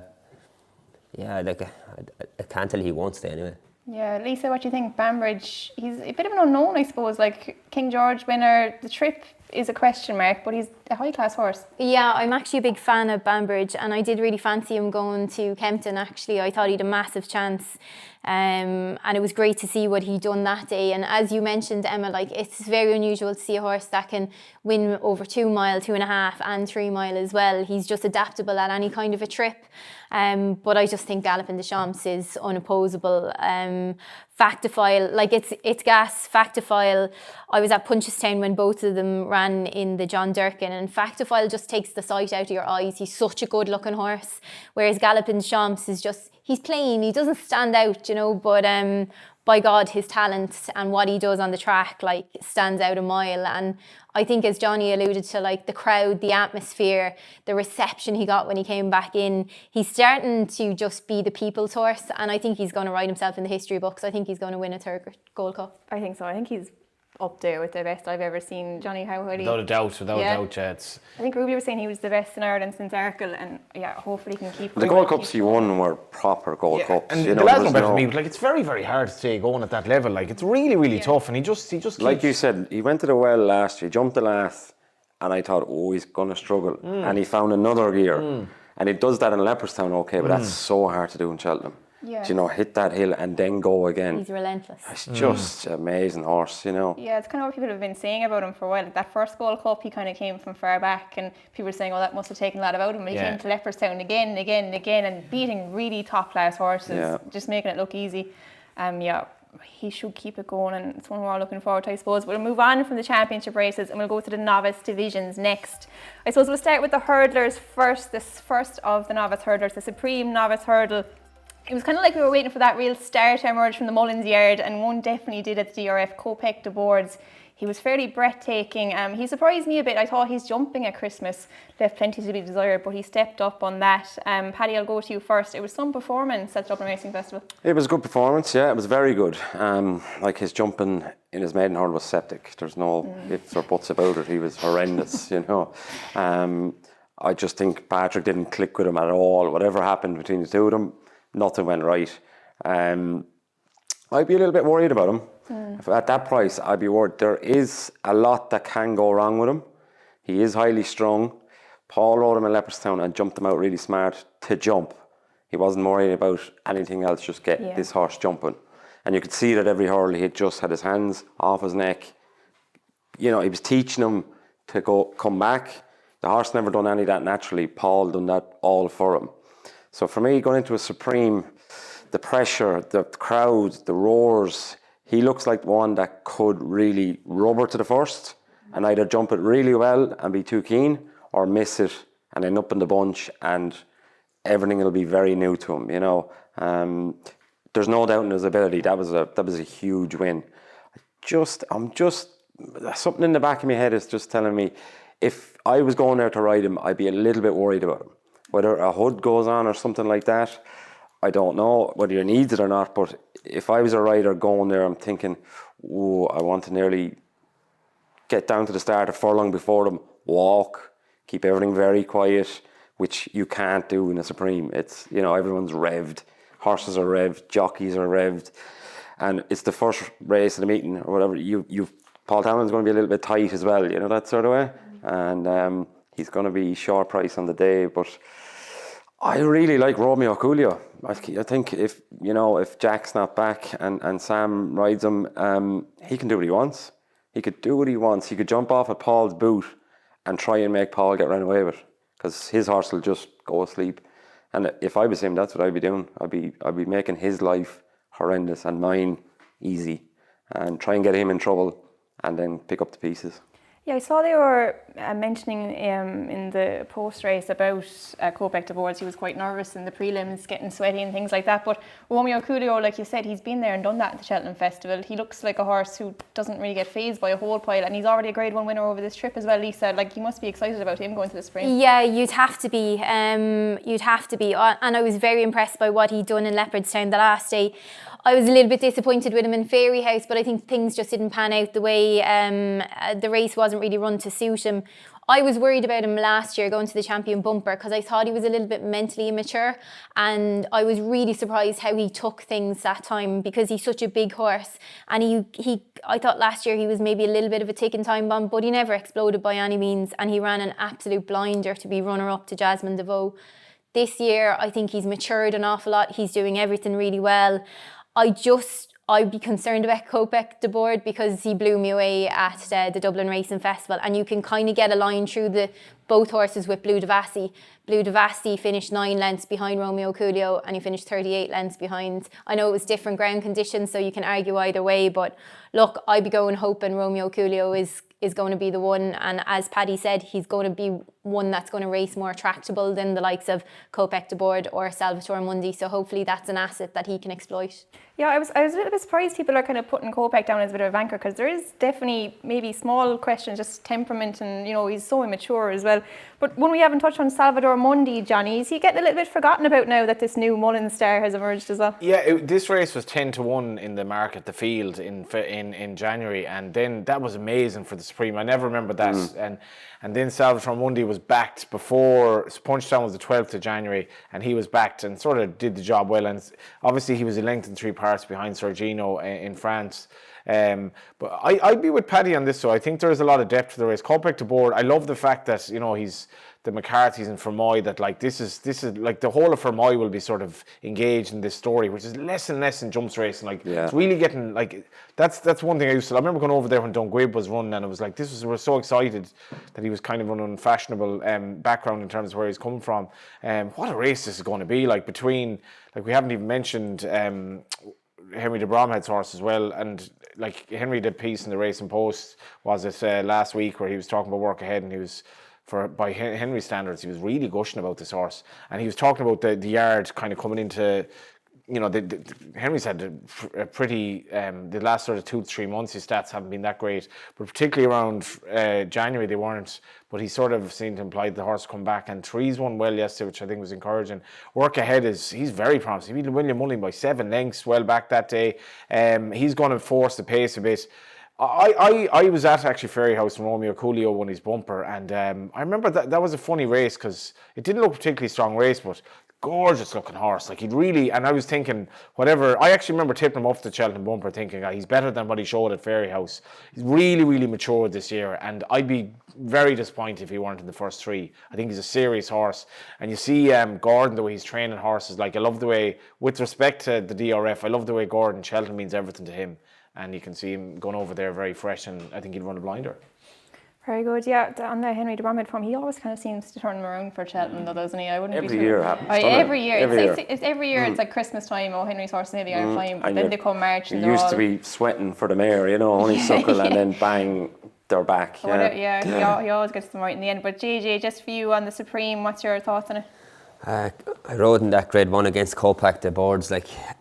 can't tell he won't stay anyway. Yeah, Lisa, what do you think? Banbridge, he's a bit of an unknown, I suppose. Like, King George winner, the trip is a question mark, but he's a high-class horse. Yeah, I'm actually a big fan of Banbridge, and I did really fancy him going to Kempton, actually. I thought he had a massive chance, and it was great to see what he done that day. And as you mentioned, Emma, like, it's very unusual to see a horse that can win over 2 mile, 2.5 and 3 mile as well. He's just adaptable at any kind of a trip. But I just think Galloping Deschamps is unopposable. Factifile, like, it's gas. Factifile, I was at Punchestown when both of them ran in the John Durkin, and Factifile just takes the sight out of your eyes. He's such a good looking horse, whereas Galloping Deschamps is just, he's plain, he doesn't stand out, you know, but by God, his talent and what he does on the track, like, stands out a mile. And I think, as Johnny alluded to, like, the crowd, the atmosphere, the reception he got when he came back in, he's starting to just be the people's horse, and I think he's going to write himself in the history books. I think he's going to win a third Gold Cup. I think so. I think he's up there with the best I've ever seen. Johnny, how would he? Without a doubt, yeah. It's I think Ruby was saying he was the best in Ireland since Arkle, and hopefully he can keep. The Gold Cups he won were proper Gold Cups. And the lads know better than me, but like it's very, very hard to stay going at that level. Like it's really, really tough, and he just like you said, he went to the well last year, jumped the last, and I thought, he's gonna struggle, and he found another gear, and he does that in Leopardstown, okay, but that's so hard to do in Cheltenham. Yeah. Hit that hill and then go again. He's relentless. It's just amazing horse, Yeah, it's kind of what people have been saying about him for a while. Like that first Gold Cup, he kind of came from far back, and people were saying, that must have taken a lot out of him. But he came to Leopardstown again and again and again, and beating really top-class horses, just making it look easy. He should keep it going, and it's one we're all looking forward to, I suppose. We'll move on from the championship races and we'll go to the novice divisions next. I suppose we'll start with the hurdlers first. This first of the novice hurdlers, the Supreme Novice Hurdle. It was kind of like we were waiting for that real star to emerge from the Mullins yard, and one definitely did at the DRF, Kopek de Boards. He was fairly breathtaking. He surprised me a bit. I thought his jumping at Christmas left plenty to be desired, but he stepped up on that. Paddy, I'll go to you first. It was some performance at the Dublin Racing Festival. It was a good performance, yeah. It was very good. Like his jumping in his maiden hurdle was septic. There's no ifs or buts about it. He was horrendous, I just think Patrick didn't click with him at all. Whatever happened between the two of them, nothing went right. I'd be a little bit worried about him. At that price, I'd be worried. There is a lot that can go wrong with him. He is highly strung. Paul rode him in Leopardstown and jumped him out really smart to jump. He wasn't worried about anything else, just get this horse jumping. And you could see that every hurl he had just had his hands off his neck. He was teaching him to come back. The horse never done any of that naturally. Paul done that all for him. So for me, going into a Supreme, the pressure, the crowd, the roars, he looks like one that could really rubber to the first and either jump it really well and be too keen, or miss it and end up in the bunch and everything will be very new to him. There's no doubt in his ability. That was a huge win. I'm just something in the back of my head is just telling me if I was going there to ride him, I'd be a little bit worried about him. Whether a hood goes on or something like that, I don't know whether you need it or not, but if I was a rider going there, I'm thinking, I want to nearly get down to the start a furlong before them, walk, keep everything very quiet, which you can't do in a Supreme. It's, everyone's revved, horses are revved, jockeys are revved, and it's the first race of the meeting or whatever. Paul Townend's going to be a little bit tight as well, that sort of way, and he's going to be short price on the day, but I really like Romeo Coolio. I think if Jack's not back and Sam rides him, he can do what he wants. He could do what he wants. He could jump off at Paul's boot and try and make Paul get run away with, because his horse will just go asleep. And if I was him, that's what I'd be doing. I'd be making his life horrendous and mine easy, and try and get him in trouble and then pick up the pieces. Yeah, I saw they were mentioning in the post-race about Kopek de Boards. He was quite nervous in the prelims, getting sweaty and things like that. But Romeo Coolio, like you said, he's been there and done that at the Cheltenham Festival. He looks like a horse who doesn't really get fazed by a whole pile, and he's already a Grade 1 winner over this trip as well, Lisa. Like, you must be excited about him going to the Supreme. Yeah, you'd have to be. And I was very impressed by what he'd done in Leopardstown the last day. I was a little bit disappointed with him in Fairyhouse, but I think things just didn't pan out the way the race wasn't really run to suit him. I was worried about him last year going to the Champion Bumper because I thought he was a little bit mentally immature, and I was really surprised how he took things that time because he's such a big horse, and I thought last year he was maybe a little bit of a ticking time bomb, but he never exploded by any means, and he ran an absolute blinder to be runner-up to Jasmine DeVoe. This year I think he's matured an awful lot. He's doing everything really well. I'd be concerned about Kopek de Board because he blew me away at the Dublin Racing Festival, and you can kind of get a line through both horses with Blue Devassi. Blue Devassi finished 9 lengths behind Romeo Coolio, and he finished 38 lengths behind. I know it was different ground conditions, so you can argue either way, but look, I'd be going hoping Romeo Coolio is is going to be the one. And as Paddy said, he's going to be one that's going to race more tractable than the likes of Kopek de Board or Salvatore Mundi. So hopefully that's an asset that he can exploit. Yeah, I was a little bit surprised people are kind of putting Kopek down as a bit of a vanquer, because there is definitely maybe small questions, just temperament, and he's so immature as well. But one we haven't touched on, Salvatore Mundi, Johnny, is he getting a little bit forgotten about now that this new Mullen star has emerged as well? Yeah, this race was 10-1 in the market, the field in January, and then that was amazing for the Supreme. I never remember that. And then Salvatore Mundi was backed before Punchestown was the 12th of January, and he was backed and sort of did the job well. And obviously he was a length and 3 parts behind Sergino in France. But I'd be with Paddy on this. So I think there is a lot of depth to the race. Kopek de Board, I love the fact that he's the McCarthy's and Fermoy, that like this is like the whole of Fermoy will be sort of engaged in this story, which is less and less in jumps racing. Like it's really getting like that's one thing I remember going over there when Dunguib was running, and it was like we were so excited that he was kind of an unfashionable background in terms of where he's coming from. What a race this is going to be, like between, like we haven't even mentioned Henry de Bromhead's horse as well, and like Henry did a piece in the Racing Post, was it last week, where he was talking about work ahead, and he was, by Henry standards, he was really gushing about this horse, and he was talking about the yard kind of coming into, Henry's had a pretty, the last sort of 2 to 3 months, his stats haven't been that great, but particularly around January they weren't, but he sort of seemed to imply the horse come back, and Trees won well yesterday, which I think was encouraging. Work ahead he's very promising. He beat William Mulling by 7 lengths well back that day. He's going to force the pace a bit. I was at actually Ferryhouse when Romeo Coolio won his bumper, and I remember that was a funny race because it didn't look a particularly strong race, but gorgeous looking horse. Like he'd really, and I was thinking, whatever, I actually remember tipping him off the Cheltenham bumper thinking, he's better than what he showed at Ferryhouse. He's really, really matured this year, and I'd be very disappointed if he weren't in the first 3. I think he's a serious horse. And you see Gordon, the way he's training horses, like I love the way, with respect to the DRF, I love the way Gordon Cheltenham means everything to him. And you can see him going over there very fresh, and I think he'll run a blinder. Very good, yeah. On the Henry de Bromhead form, he always kind of seems to turn him around for Cheltenham, though, doesn't he? I wouldn't every be year happens. Every year. Every year. It's like Christmas time. Oh, Henry's horse nearly are flying, but then they come March. You used to be sweating for the mare, honeysuckle, and then bang, they're back. He always gets them right in the end. But JJ, just for you on the Supreme, what's your thoughts on it? I rode in that grade 1 against Kopek de Boards,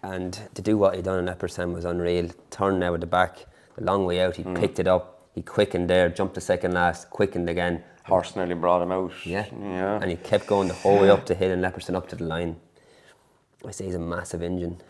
and to do what he done in Epperson was unreal. Turning out at the back, the long way out, he picked it up. He quickened there, jumped to second last, quickened again. Horse nearly brought him out. Yeah. And he kept going the whole way up the hill in Epperson, up to the line. I say he's a massive engine.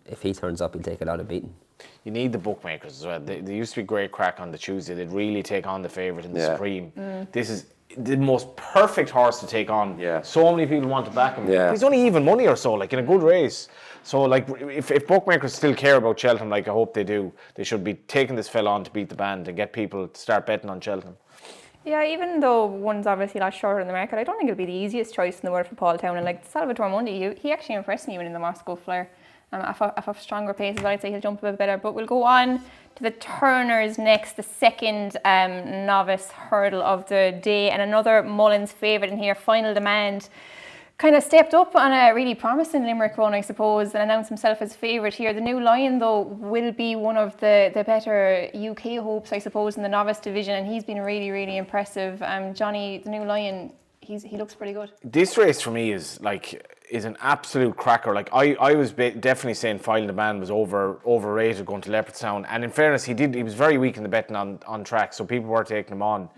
If he turns up, he'll take a lot of beating. You need the bookmakers as well. They used to be great crack on the Tuesday. They'd really take on the favourite in the Supreme. This is the most perfect horse to take on. So many people want to back him. He's only even money or so, like in a good race. So like if bookmakers still care about Cheltenham, like I hope they do, they should be taking this fella on to beat the band and get people to start betting on Cheltenham. Yeah, even though one's obviously a lot shorter in the market, I don't think it'll be the easiest choice in the world for Paul Town. And like Salvatore Mundi, he actually impressed me winning the Moscow Flyer. Off of stronger paces, I'd say he'll jump a bit better. But we'll go on to the Turners next, the second novice hurdle of the day, and another Mullins favourite in here, Final Demand. Kind of stepped up on a really promising Limerick run, I suppose, and announced himself as favourite here. The New Lion, though, will be one of the better UK hopes, I suppose, in the novice division, and he's been really, really impressive. Johnny, the New Lion, he looks pretty good. This race for me is an absolute cracker. Like I was definitely saying Final Demand was overrated going to Leopardstown, and in fairness, he was very weak in the betting on track, so people were taking him on.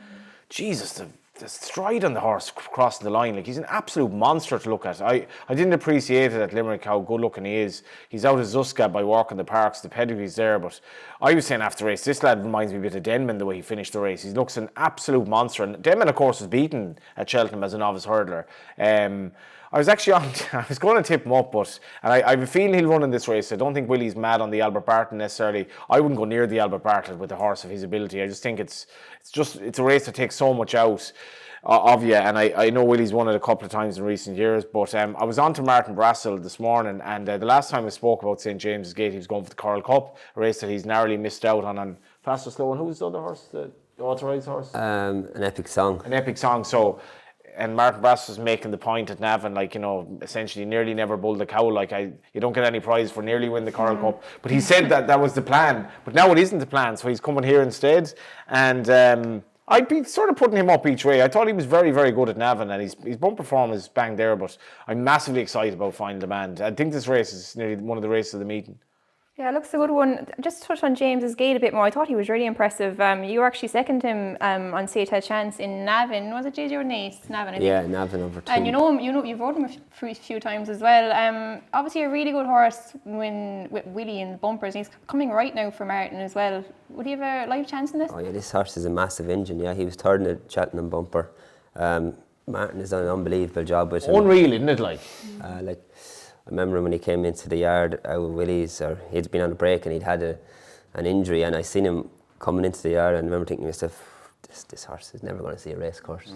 Jesus, the stride on the horse crossing the line, like he's an absolute monster to look at. I didn't appreciate it at Limerick how good looking he is. He's out of Zuska by walking the parks, the pedigree's there, but I was saying after the race, this lad reminds me a bit of Denman the way he finished the race. He looks an absolute monster, and Denman of course was beaten at Cheltenham as a novice hurdler. I was going to tip him up, but I have a feeling he'll run in this race. I don't think Willie's mad on the Albert Bartlett necessarily. I wouldn't go near the Albert Bartlett with a horse of his ability. I just think it's a race that takes so much out of you, and I know Willie's won it a couple of times in recent years, but I was on to Martin Brassel this morning, and the last time I spoke about St James's Gate, he was going for the Coral Cup, a race that he's narrowly missed out on Faster Slow. And who's the other horse, the authorised horse? An Epic Song. An Epic Song. So and Martin Brass was making the point at Navan, like, you know, essentially nearly never bulled a cow. Like, you don't get any prize for nearly win the Coral Cup. But he said that was the plan. But now it isn't the plan, so he's coming here instead. And I'd be sort of putting him up each way. I thought he was very, very good at Navan, and his bumper form is bang there. But I'm massively excited about Final Demand. I think this race is nearly one of the races of the meeting. Yeah, it looks a good one. Just to touch on James's gate a bit more, I thought he was really impressive. You actually seconded him on Say It Had Chance in Navan. Was it JJ or Nace? Navan, I think. Yeah, Navan over 2. And you know him, you've rode him a few times as well. Obviously a really good horse with Willie in the bumpers. He's coming right now for Martin as well. Would he have a live chance in this? Oh yeah, this horse is a massive engine. Yeah, he was third in the Cheltenham bumper. Martin has done an unbelievable job with him. Unreal, isn't it? Like, I remember when he came into the yard out with Willie's, or he'd been on a break and he'd had an injury, and I seen him coming into the yard, and I remember thinking to myself, this horse is never going to see a race course.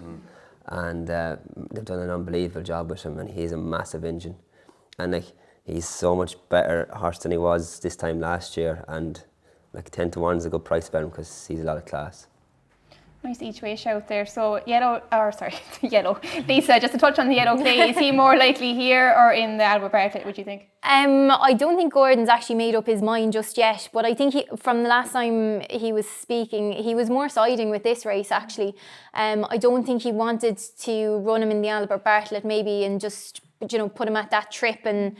And they've done an unbelievable job with him, and he's a massive engine. And like, he's so much better horse than he was this time last year, and like 10 to 1 is a good price bet him because he's a lot of class. Nice each way shout there. So yellow. Lisa, just to touch on the yellow clay, is he more likely here or in the Albert Bartlett, would you think? I don't think Gordon's actually made up his mind just yet, but I think from the last time he was speaking, he was more siding with this race actually. I don't think he wanted to run him in the Albert Bartlett maybe and just, you know, put him at that trip and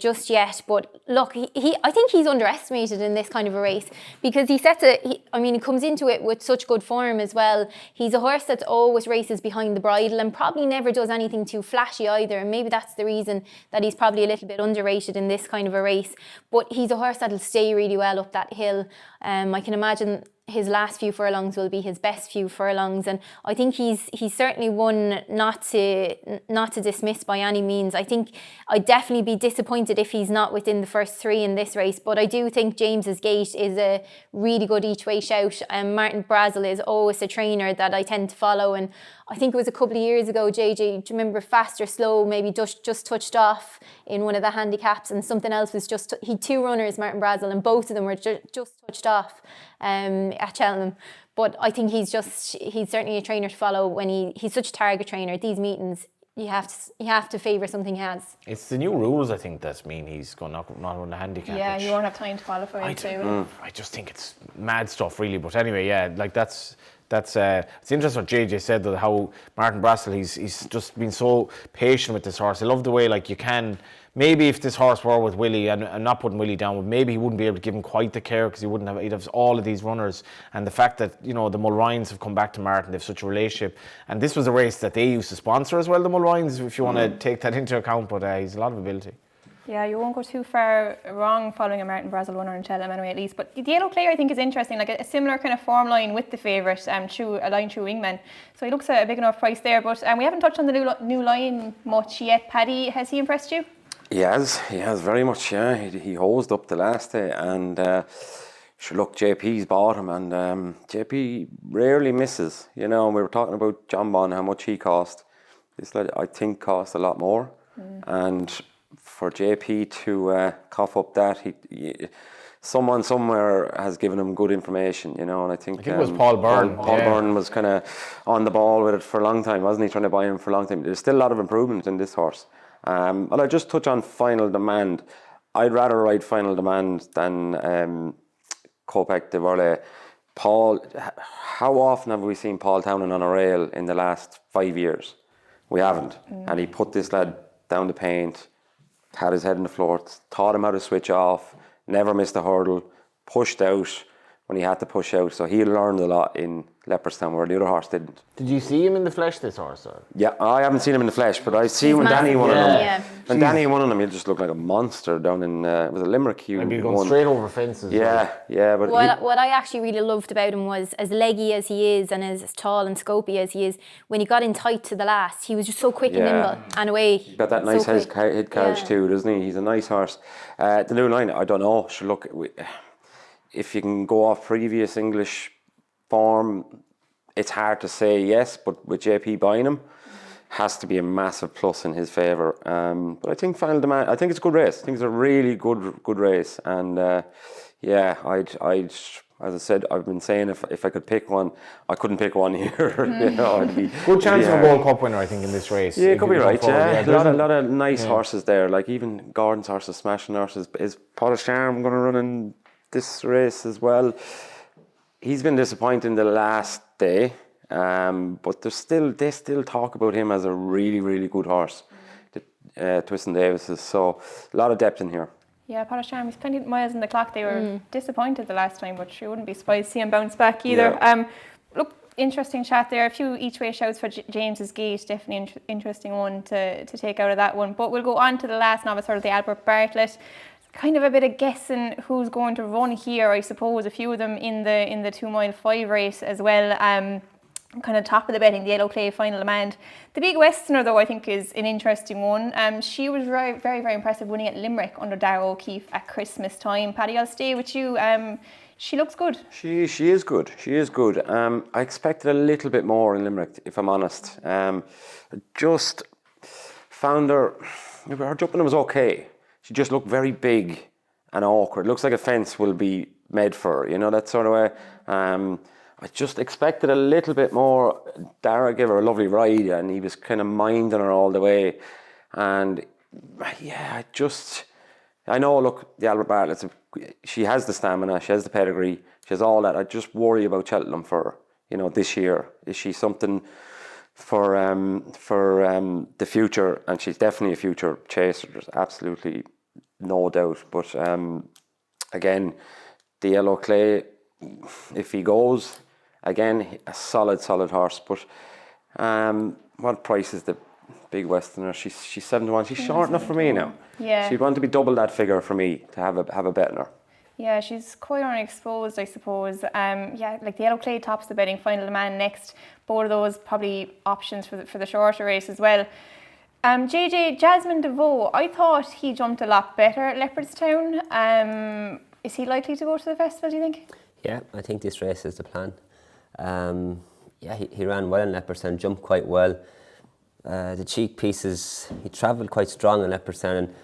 just yet. But look, I think he's underestimated in this kind of a race because he comes into it with such good form as well. He's a horse that always races behind the bridle and probably never does anything too flashy either, and maybe that's the reason that he's probably a little bit underrated in this kind of a race. But he's a horse that'll stay really well up that hill. I can imagine his last few furlongs will be his best few furlongs, and I think he's certainly one not to dismiss by any means. I think I'd definitely be disappointed if he's not within the first 3 in this race, but I do think James's gate is a really good each way shout. Martin Brazel is always a trainer that I tend to follow, and I think it was a couple of years ago, JJ, do you remember Fast or Slow maybe just touched off in one of the handicaps, and something else was he had 2 runners, Martin Brazel, and both of them were just touched off at Cheltenham. But I think he's certainly a trainer to follow when he's such a target trainer. These meetings, you have to favour something he has. It's the new rules, I think, that mean he's going not run the handicap. Yeah, you won't have time to qualify. I just think it's mad stuff, really. But anyway, yeah, like that's it's interesting what JJ said, that how Martin Brazel, he's just been so patient with this horse. I love the way, like, you can, maybe if this horse were with Willie, and I'm not putting Willie down, but maybe he wouldn't be able to give him quite the care because he'd have all of these runners. And the fact that, you know, the Mulrynes have come back to Martin, they've such a relationship, and this was a race that they used to sponsor as well, the Mulrynes, if you want to take that into account. But he's a lot of ability. Yeah, you won't go too far wrong following a Martin Brazel winner in Cheltenham anyway, at least. But the yellow clay, I think, is interesting, like a similar kind of form line with the favourite, through Wingman. So he looks a big enough price there. But we haven't touched on the new line much yet. Paddy, has he impressed you? He has very much, yeah. He hosed up the last day, and look, JP's bought him, and JP rarely misses. You know, we were talking about John Bon, how much he cost. This lad, I think, cost a lot more. And for JP to cough up that, someone somewhere has given him good information, you know, and I think it was Paul Byrne. Paul Byrne was kind of on the ball with it for a long time, wasn't he? Trying to buy him for a long time. There's still a lot of improvement in this horse. But I just touch on Final Demand. I'd rather ride Final Demand than Kopek de Verle. Paul, how often have we seen Paul Townend on a rail in the last 5 years? We haven't. And he put this lad down the paint, had his head on the floor, taught him how to switch off, never missed a hurdle, pushed out when he had to push out. So he learned a lot in Leopardstown where the other horse didn't. Did you see him in the flesh, this horse? Or? Yeah, I haven't seen him in the flesh, but I see when Danny won on him. Yeah. When Danny won on him, he just looked like a monster down in it was a Limerick. Maybe going straight over fences. Yeah, yeah. But what I actually really loved about him was, as leggy as he is and as tall and scopy as he is, when he got in tight to the last, he was just so quick and nimble and away. He got that nice head carriage too, doesn't he? He's a nice horse. The new line, I don't know. Should look, if you can go off previous English form, it's hard to say yes, but with JP buying him, has to be a massive plus in his favour. But I think Final Demand, I think it's a good race. I think it's a really good race, and I'd As I said, I've been saying if I could pick one, I couldn't pick one here. It'd be, Good chance it'd of be a hard. World Cup winner, I think, in this race. Yeah, it could be right. Yeah, a lot of nice yeah. horses there. Like even Gordon's horses, smashing horses. Is Polish Charm going to run in this race as well? He's been disappointing the last day, but they still talk about him as a really, really good horse. The Twist and Davises. So a lot of depth in here. Yeah, Polish Charm, he's plenty of miles in the clock. They were disappointed the last time, but she wouldn't be surprised to see him bounce back either. Yeah. Look, interesting chat there. A few each way shouts for James's Gate. Definitely interesting one to take out of that one. But we'll go on to the last novice hurdle, the Albert Bartlett. Kind of a bit of guessing who's going to run here, I suppose. A few of them in the 2 mile 5 race as well. Kind of top of the betting, the Yellow Clay Final Demand. The Big Westerner, though, I think is an interesting one. She was very, very, very impressive winning at Limerick under Darragh O'Keefe at Christmas time. Paddy, I'll stay with you. She looks good. She is good. She is good. I expected a little bit more in Limerick, if I'm honest. Just found her jumping was okay. She just looked very big and awkward. Looks like a fence will be made for her, that sort of way. I just expected a little bit more. Darragh gave her a lovely ride and he was kind of minding her all the way. And yeah, I know, look, the Albert Bartlett, she has the stamina, she has the pedigree, she has all that. I just worry about Cheltenham for her, this year. Is she something for the future? And she's definitely a future chaser, there's absolutely no doubt. But again, the Yellow Clay, if he goes, again, a solid horse. But what price is the Big Westerner? She's 7-1. She's short enough for me now. Yeah. She'd want to be double that figure for me to have a bet on her. Yeah, she's quite unexposed, I suppose. Yeah, like the Yellow Clay tops the betting, Final Demand next. Both of those probably options for the shorter race as well. JJ, Jasmine DeVoe, I thought he jumped a lot better at Leopardstown. Is he likely to go to the festival, do you think? Yeah, I think this race is the plan. Yeah, he ran well in Leopardstown, jumped quite well. The cheek pieces, he travelled quite strong in Leopardstown, and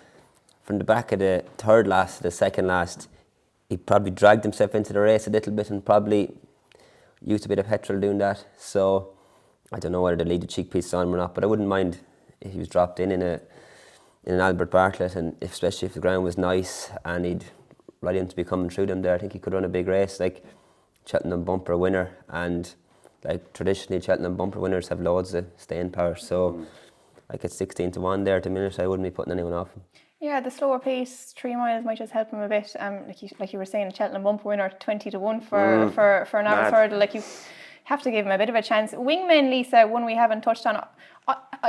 from the back of the third last to the second last, he probably dragged himself into the race a little bit and probably used a bit of petrol doing that. So I don't know whether to lead the cheek pieces on or not, but I wouldn't mind if he was dropped in an Albert Bartlett, and especially if the ground was nice and he'd ready to be coming through them there. I think he could run a big race, like Cheltenham bumper winner, and like traditionally Cheltenham bumper winners have loads of staying power. So like at 16-1 there at the minute, I wouldn't be putting anyone off him. Yeah, the slower pace 3 miles might just help him a bit. Like you were saying, Cheltenham bumper winner 20-1 for an novice hurdle. Like you have to give him a bit of a chance. Wingman, Lisa, one we haven't touched on.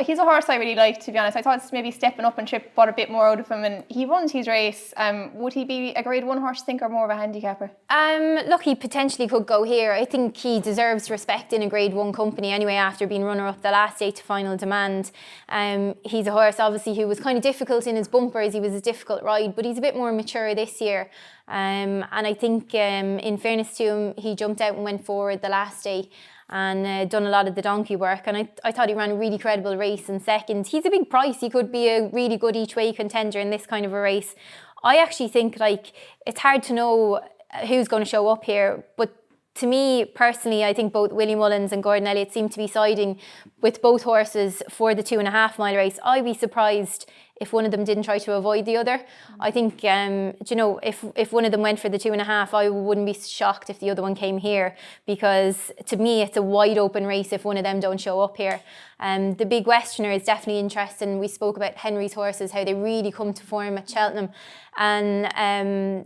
He's a horse I really like, to be honest. I thought maybe stepping up and Trip bought a bit more out of him, and he runs his race. Would he be a grade 1 horse, think, or more of a handicapper? Look, he potentially could go here. I think he deserves respect in a grade 1 company anyway, after being runner-up the last day to Final Demand. He's a horse, obviously, who was kind of difficult in his bumpers. He was a difficult ride, but he's a bit more mature this year. And I think, in fairness to him, he jumped out and went forward the last day and done a lot of the donkey work, and I thought he ran a really credible race in second. He's a big price. He could be a really good each way contender in this kind of a race. I actually think it's hard to know who's going to show up here, but to me personally, I think both Willie Mullins and Gordon Elliott seem to be siding with both horses for the 2.5 mile race. I'd be surprised if one of them didn't try to avoid the other. I think, if one of them went for the 2.5, I wouldn't be shocked if the other one came here, because to me, it's a wide open race if one of them don't show up here. The Big Westerner is definitely interesting. We spoke about Henry's horses, how they really come to form at Cheltenham, and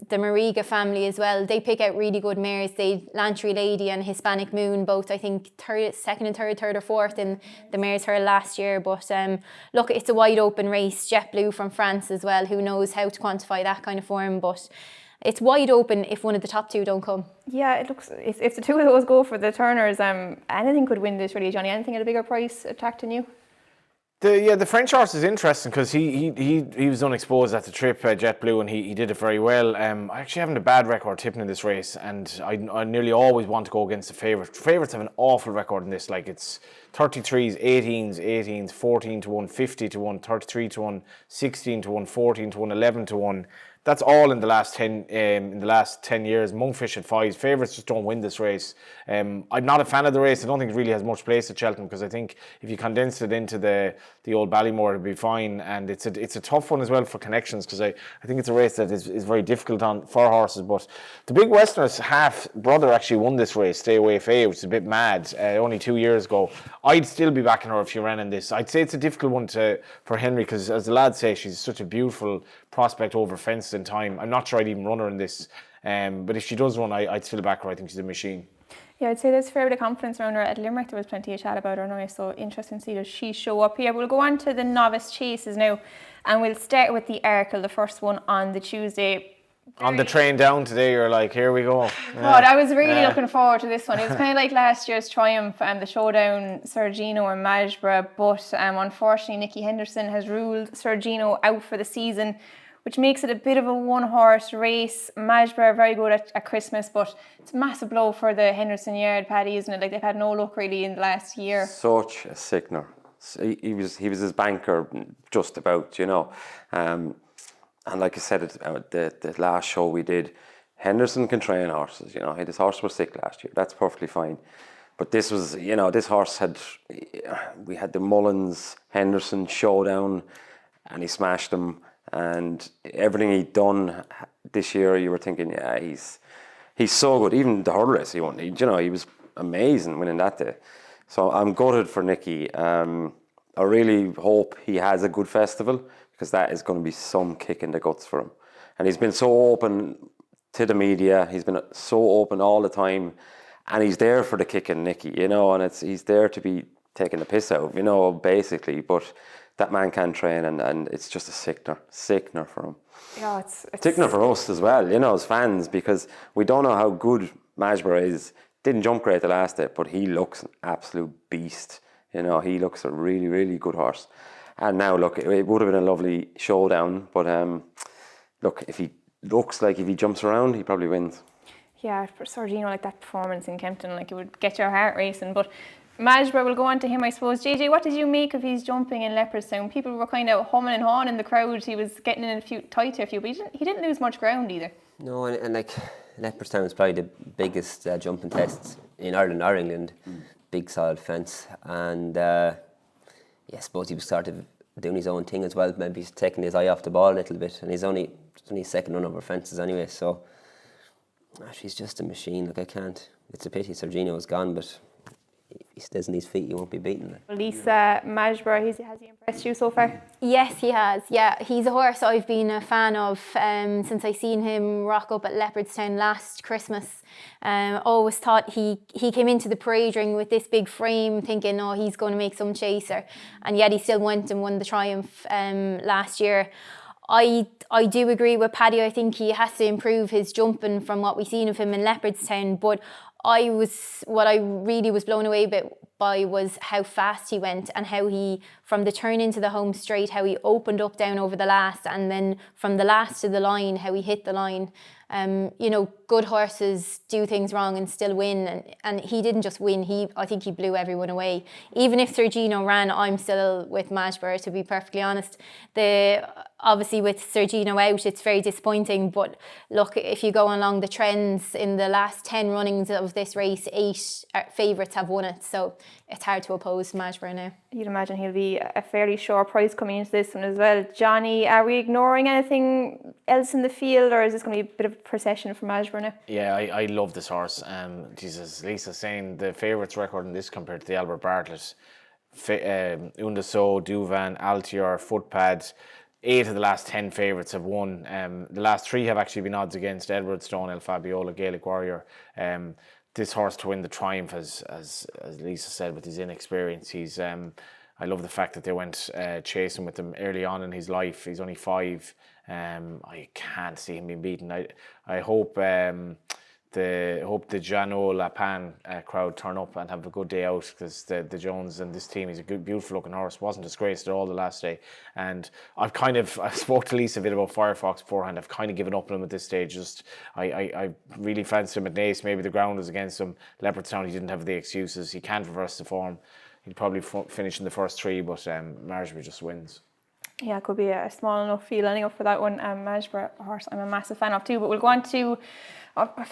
the Mariga family as well. They pick out really good mares. They Lantry Lady and Hispanic Moon, both I think second and third or fourth in the mares hurl last year. But look, it's a wide open race. JetBlue from France as well. Who knows how to quantify that kind of form, but it's wide open if one of the top two don't come. Yeah, it looks, if the two of those go for the Turners, anything could win this really, Johnny. Anything at a bigger price attracting you? The French horse is interesting because he was unexposed at the trip, JetBlue, and he did it very well. I actually haven't a bad record tipping in this race, and I nearly always want to go against the favourite. Favourites have an awful record in this. Like, it's 33s, 18s, 14-1, 50-1, 33-1, 16-1, 14-1, 11-1. that's all in the last 10 years. Monkfish at 5. Favourites just don't win this race. I'm not a fan of the race. I don't think it really has much place at Cheltenham, because I think if you condense it into the old Ballymore, it'll be fine. And it's a tough one as well for connections, because I think it's a race that is very difficult for horses. But the Big Westerners half brother actually won this race, Stay Away Faye, which is a bit mad, only 2 years ago. I'd still be backing her if she ran in this. I'd say it's a difficult one for Henry, because as the lads say, she's such a beautiful prospect over fence in time. I'm not sure I'd even run her in this, but if she does run, I'd still back her. I think she's a machine. Yeah, I'd say there's a fair bit of confidence around her. At Limerick, there was plenty of chat about her now, so interesting to see does she show up here. We'll go on to the Novice Chases now, and we'll start with the Arkle, the first one on the Tuesday. On the train down today, you're like, here we go. God, I was really looking forward to this one. It was kind of like last year's Triumph and the showdown, Sergino and Majborough, but unfortunately Nicky Henderson has ruled Sergino out for the season, which makes it a bit of a one-horse race. Majborough are very good at Christmas, but it's a massive blow for the Henderson yard, Paddy, isn't it? Like, they've had no luck really in the last year. Such a sickener. He was his banker just about, you know. And like I said at the last show we did, Henderson can train horses, you know. His horse was sick last year. That's perfectly fine. But this was, you know, this horse we had the Mullins Henderson showdown, and he smashed them. And everything he'd done this year, you were thinking, yeah, he's so good. Even the hurdle race he won, he was amazing winning that day. So I'm gutted for Nicky. I really hope he has a good festival, because that is going to be some kick in the guts for him. And he's been so open to the media. He's been so open all the time, and he's there for the kicking, Nicky, you know. And he's there to be taking the piss out, you know, basically. But that man can train, and it's just a sickener for him. Yeah, it's sickener for us as well, you know, as fans, because we don't know how good Majborough is. Didn't jump great the last day, but he looks an absolute beast. You know, he looks a really, really good horse. And now, look, it would have been a lovely showdown, but look, if he jumps around, he probably wins. Yeah, for Sergino, like that performance in Kempton, like it would get your heart racing. But Majborough, will go on to him, I suppose. JJ, what did you make of his jumping in Leopardstown? People were kind of humming and hawing in the crowd. He was getting in tight to a few, but he didn't lose much ground either. No, and like Leopardstown is probably the biggest jumping test in Ireland or England. Big solid fence, and I suppose he was sort of doing his own thing as well. Maybe he's taking his eye off the ball a little bit, and he's only second run over fences anyway. So she's just a machine. Like, I can't. It's a pity Sergino is gone, but if he stays on his feet, he won't be beaten. Like. Lisa, Majborough, has he impressed you so far? Yes, he has. Yeah, he's a horse I've been a fan of since I seen him rock up at Leopardstown last Christmas. Always thought he came into the parade ring with this big frame, thinking, oh, he's going to make some chaser, and yet he still went and won the Triumph last year. I do agree with Paddy. I think he has to improve his jumping from what we've seen of him in Leopardstown, but what I really was blown away by was how fast he went, and how he, from the turn into the home straight, how he opened up down over the last, and then from the last to the line, how he hit the line. You know, good horses do things wrong and still win, and he didn't just win, I think he blew everyone away. Even if Sergino ran, I'm still with Majborough, to be perfectly honest. Obviously with Sergino out, it's very disappointing, but look, if you go along the trends, in the last 10 runnings of this race, 8 favourites have won it, so it's hard to oppose Majborough now. You'd imagine he'll be a fairly sure price coming into this one as well. Johnny, are we ignoring anything else in the field, or is this going to be a bit of a procession for Majborough now? Yeah, I love this horse. Jesus, Lisa's saying the favourites record in this compared to the Albert Bartlett, Undaso, Duvan, Altior, Footpad. 8 of the last 10 favourites have won. The last 3 have actually been odds against Edwardstone, El Fabiola, Gaelic Warrior. This horse to win the Triumph, as Lisa said, with his inexperience, I love the fact that they went chasing with him early on in his life. He's only 5. I can't see him being beaten. I hope the Jano Lapan crowd turn up and have a good day out, because the Jones and this team, he's a good, beautiful looking horse, wasn't disgraced at all the last day. And I spoke to Lisa a bit about Firefox beforehand. I've kind of given up on him at this stage. I really fancied him at Nace. Maybe the ground was against him. Leopardstown, he didn't have the excuses. He can't reverse the form. He'd probably finish in the first 3, but Marsby just wins. Yeah, it could be a small enough field lining up for that one. Mansborough horse I'm a massive fan of too, but we'll go on to,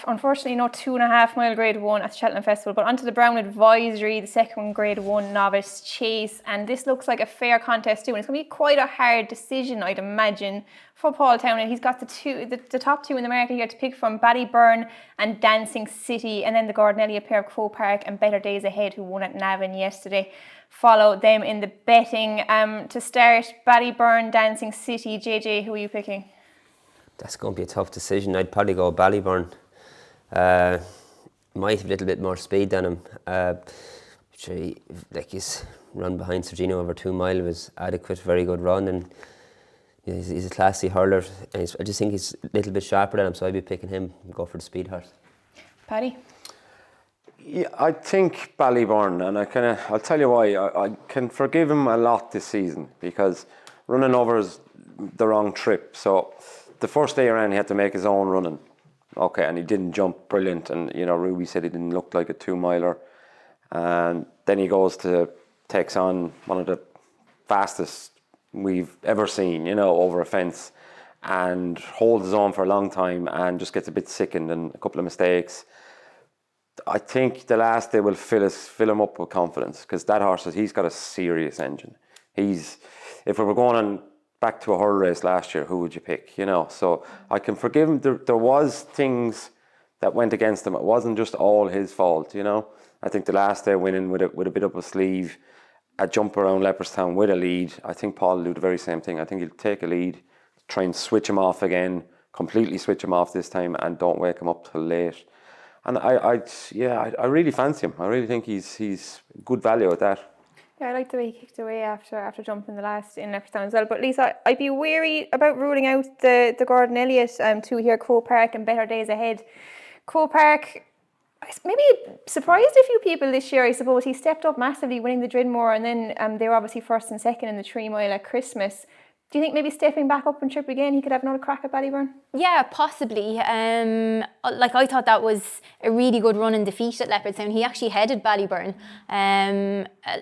unfortunately, no 2.5 mile grade 1 at the Cheltenham Festival, but onto the Brown Advisory, the second grade 1 Novice Chase, and this looks like a fair contest too, and it's going to be quite a hard decision, I'd imagine, for Paul Town. And he's got the top two in the market here to pick from, Ballyburn and Dancing City, and then the Gordon Elliott pair of Croke Park and Better Days Ahead, who won at Navan yesterday. Follow them in the betting. To start, Ballyburn, Dancing City. JJ, who are you picking? That's going to be a tough decision. I'd probably go Ballyburn. Might have a little bit more speed than him. His run behind Sergino over 2 mile was adequate, very good run, and he's a classy hurler. And I just think he's a little bit sharper than him, so I'd be picking him and go for the speed horse. Paddy? Yeah, I think Ballyburn, and I'll tell you why. I can forgive him a lot this season because running over is the wrong trip. So the first day around, he had to make his own running. Okay, and he didn't jump brilliant, and Ruby said he didn't look like a 2 miler. And then he takes on one of the fastest we've ever seen, over a fence, and holds his own for a long time, and just gets a bit sickened and a couple of mistakes. I think the last day will fill him up with confidence, because that horse, he's got a serious engine. If we were going on back to a hurl race last year, who would you pick? So I can forgive him. There was things that went against him. It wasn't just all his fault. I think the last day winning with a bit up a sleeve, a jump around Leopardstown with a lead. I think Paul will do the very same thing. I think he'll take a lead, try and switch him off again, completely switch him off this time, and don't wake him up till late. And I really fancy him. I really think he's good value at that. Yeah, I like the way he kicked away after jumping the last in Leopardstown as well. But Lisa, I'd be wary about ruling out the Gordon Elliott two here, Croke Park and Better Days Ahead. Croke Park, maybe surprised a few people this year, I suppose. He stepped up massively, winning the Drinmore, and then they were obviously first and second in the 3 mile at Christmas. Do you think maybe stepping back up and trip again, he could have another crack at Ballyburn? Yeah, possibly. I thought that was a really good run and defeat at Leopardstown. He actually headed Ballyburn.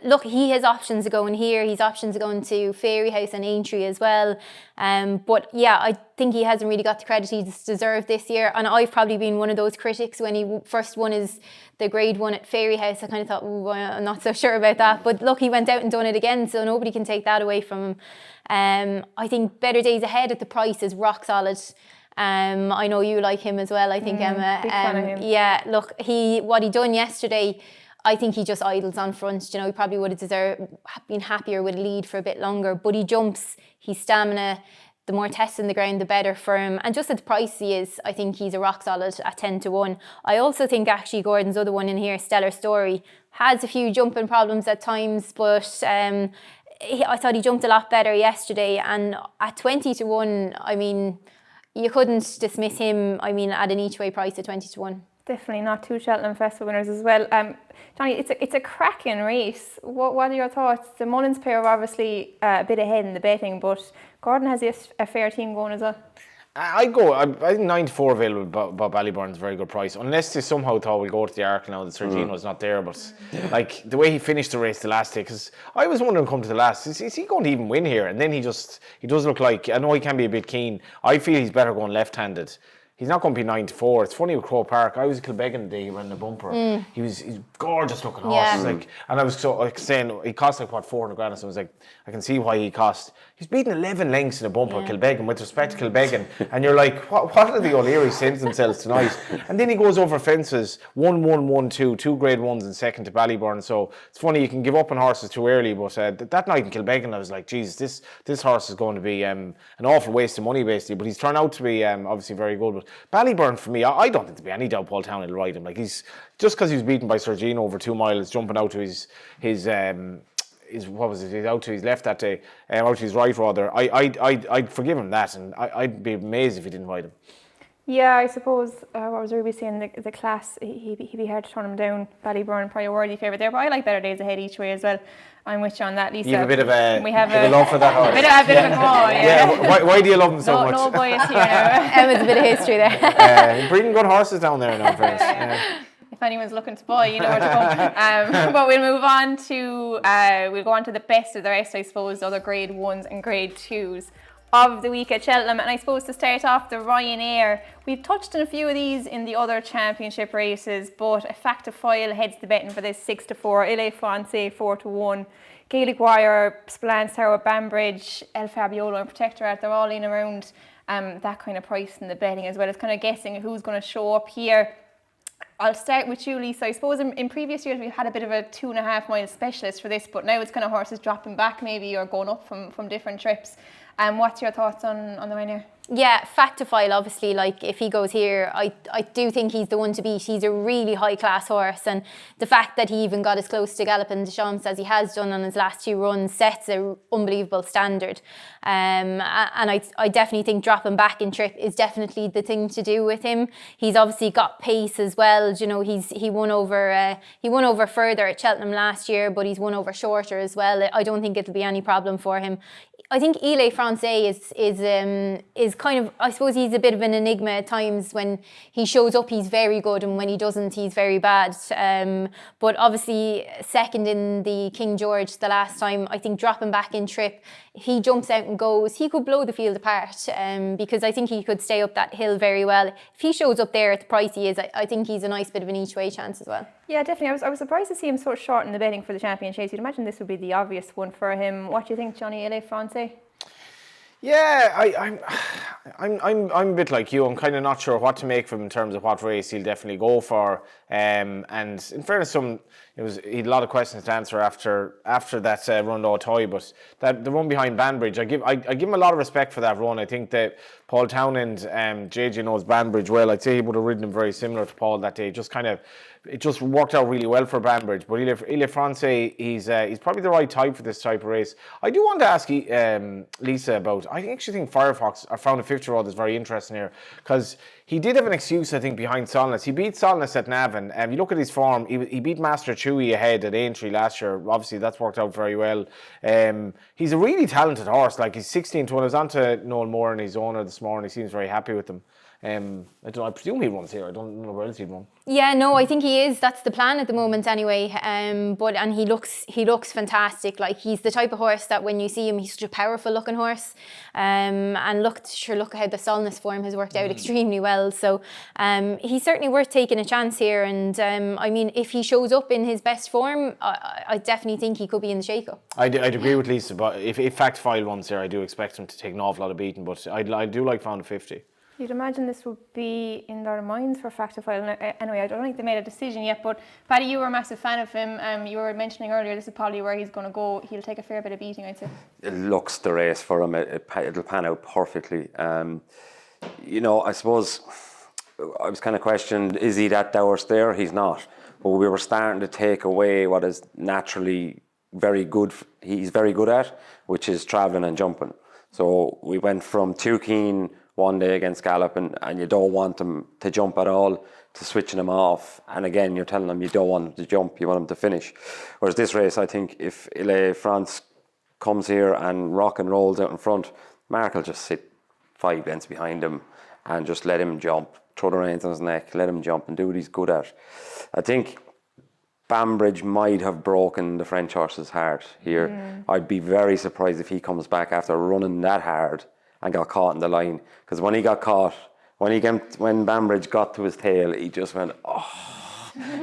Look, he has options of going here. He's options of going to Fairyhouse and Aintree as well. But yeah, I think he hasn't really got the credit he's deserved this year. And I've probably been one of those critics when he first won the grade 1 at Fairyhouse. I kind of thought, I'm not so sure about that. But look, he went out and done it again, so nobody can take that away from him. I think Better Days Ahead at the price is rock solid. I know you like him as well, I think, Emma. Big fan of him. Yeah, look, what he done yesterday, I think he just idles on front. He probably would have been happier with a lead for a bit longer, but he jumps, he's stamina. The more tests in the ground, the better for him. And just at the price he is, I think he's a rock solid at 10-1. I also think actually Gordon's other one in here, Stellar Story, has a few jumping problems at times, but I thought he jumped a lot better yesterday. And at 20-1, I mean, you couldn't dismiss him, at an each way price at 20-1. Definitely not 2 Cheltenham Festival winners as well. Johnny, it's a cracking race. What are your thoughts? The Mullins pair are obviously a bit ahead in the betting, but Gordon has a fair team going as well. I think 94 available, but Ballyburn's a very good price. Unless they somehow thought we'll go to the Arkle now that Sergino's not there. But like the way he finished the race the last day, because I was wondering come to the last, is he going to even win here? And then he does look like, I know he can be a bit keen. I feel he's better going left-handed. He's not going to be 94. It's funny with Croke Park. I was at Kilbeggan the day he ran the bumper. He's gorgeous looking horse. Yeah. And I was saying he cost like what, 400 grand. So I was like, I can see why he cost. He's beaten 11 lengths in a bumper, Kilbeggan, with respect to Kilbeggan. And you're like, what are the O'Leary sends themselves tonight? And then he goes over fences, 1-1, 1-2, 2 grade 1s and second to Ballyburn. So it's funny, you can give up on horses too early. But that night in Kilbeggan, I was like, Jesus, this horse is going to be an awful waste of money, basically. But he's turned out to be obviously very good. But Ballyburn, for me, I don't think there'll be any doubt Paul Town will ride him. Like, he's just because he was beaten by Sergino over 2 miles, jumping out to his what was it? He's out to his left that day, out to his right rather. I'd forgive him that, and I'd be amazed if he didn't ride him. Yeah, I suppose what was Ruby saying, the class, he'd be hard to turn him down. Ballyburn probably a worthy favourite there, but I like Better Days Ahead each way as well. I'm with you on that, Lisa. You have a bit of a love for that horse. A bit of a call, yeah. Why do you love him so much? No bias here now. Emma's a bit of history there. Breeding good horses down there now, friends. if anyone's looking to buy, you know where to go. But we'll move on to, we'll go on to the best of the rest, I suppose, the other grade 1s and grade 2s of the week at Cheltenham. And I suppose to start off, the Ryanair, we've touched on a few of these in the other championship races, but a fact of file heads the betting for this 6-4, Ile Francais 4-1, Gaelic Wire, Spillane Tower, Banbridge, El Fabiolo and Protectorate, they're all in around that kind of price in the betting as well. It's kind of guessing who's going to show up here. I'll start with you, Lisa. I suppose in previous years we've had a bit of a 2.5 mile specialist for this, but now it's kind of horses dropping back maybe or going up from different trips. What's your thoughts on the Ryanair? Yeah, fact to file, obviously, like if he goes here, I do think he's the one to beat. He's a really high class horse, and the fact that he even got as close to Galloping des Champs as he has done on his last 2 runs sets an unbelievable standard. And I definitely think dropping back in trip is definitely the thing to do with him. He's obviously got pace as well. You know, he won over further at Cheltenham last year, but he's won over shorter as well. I don't think it'll be any problem for him. I think Ile Francais is kind of, I suppose he's a bit of an enigma at times. When he shows up, he's very good, and when he doesn't, he's very bad. But obviously, second in the King George the last time, I think dropping back in trip, he jumps out and goes. He could blow the field apart because I think he could stay up that hill very well. If he shows up there at the price he is, I think he's a nice bit of an each way chance as well. Yeah, definitely. I was surprised to see him so short in the betting for the Champion Chase. You'd imagine this would be the obvious one for him. What do you think, Johnny, Ile Francais? Yeah, I'm a bit like you. I'm kind of not sure what to make of him in terms of what race he'll definitely go for. And in fairness, he had a lot of questions to answer after that run to Toy, but the run behind Banbridge, I give him a lot of respect for that run. I think that Paul Townend, JJ knows Banbridge well. I'd say he would have ridden him very similar to Paul that day. It just worked out really well for Banbridge. But Ile Francais, he's probably the right type for this type of race. I do want to ask Lisa about, I actually think Firefox, I found a 50-year-old is very interesting here, because he did have an excuse, I think, behind Solness. He beat Solness at Navan. You look at his form, he beat Master Chewy ahead at Aintree last year. Obviously, that's worked out very well. He's a really talented horse. Like, he's 16-1. I was on to Noel Moore and his owner this morning. He seems very happy with them. I don't know, I presume he runs here. I don't know where else he'd run. Yeah, no, I think he is. That's the plan at the moment anyway. And he looks fantastic. Like, he's the type of horse that when you see him, he's such a powerful looking horse. And look how the Solness form has worked out extremely well. So he's certainly worth taking a chance here. And I mean, if he shows up in his best form, I definitely think he could be in the shake-up. I'd agree with Lisa, but if fact file runs here, I do expect him to take an awful lot of beating. But I do like Found 50. You'd imagine this would be in their minds for Factifile. Anyway, I don't think they made a decision yet, but Paddy, you were a massive fan of him. You were mentioning earlier, this is probably where he's going to go. He'll take a fair bit of beating, I'd say. It looks the race for him. It'll pan out perfectly. You know, I suppose I was kind of questioned, is he that Dowers there? He's not. But we were starting to take away what is naturally very good, he's very good at, which is travelling and jumping. So we went from too keen one day against Galloping, and you don't want him to jump at all, to switching him off. And again, you're telling him you don't want him to jump, you want him to finish. Whereas this race, I think if Ile France comes here and rock and rolls out in front, Mark will just sit 5 lengths behind him and just let him jump, throw the reins on his neck, let him jump and do what he's good at. I think Banbridge might have broken the French horse's heart here. I'd be very surprised if he comes back after running that hard and got caught in the line, because when he got caught, when Banbridge got to his tail, he just went, "Oh,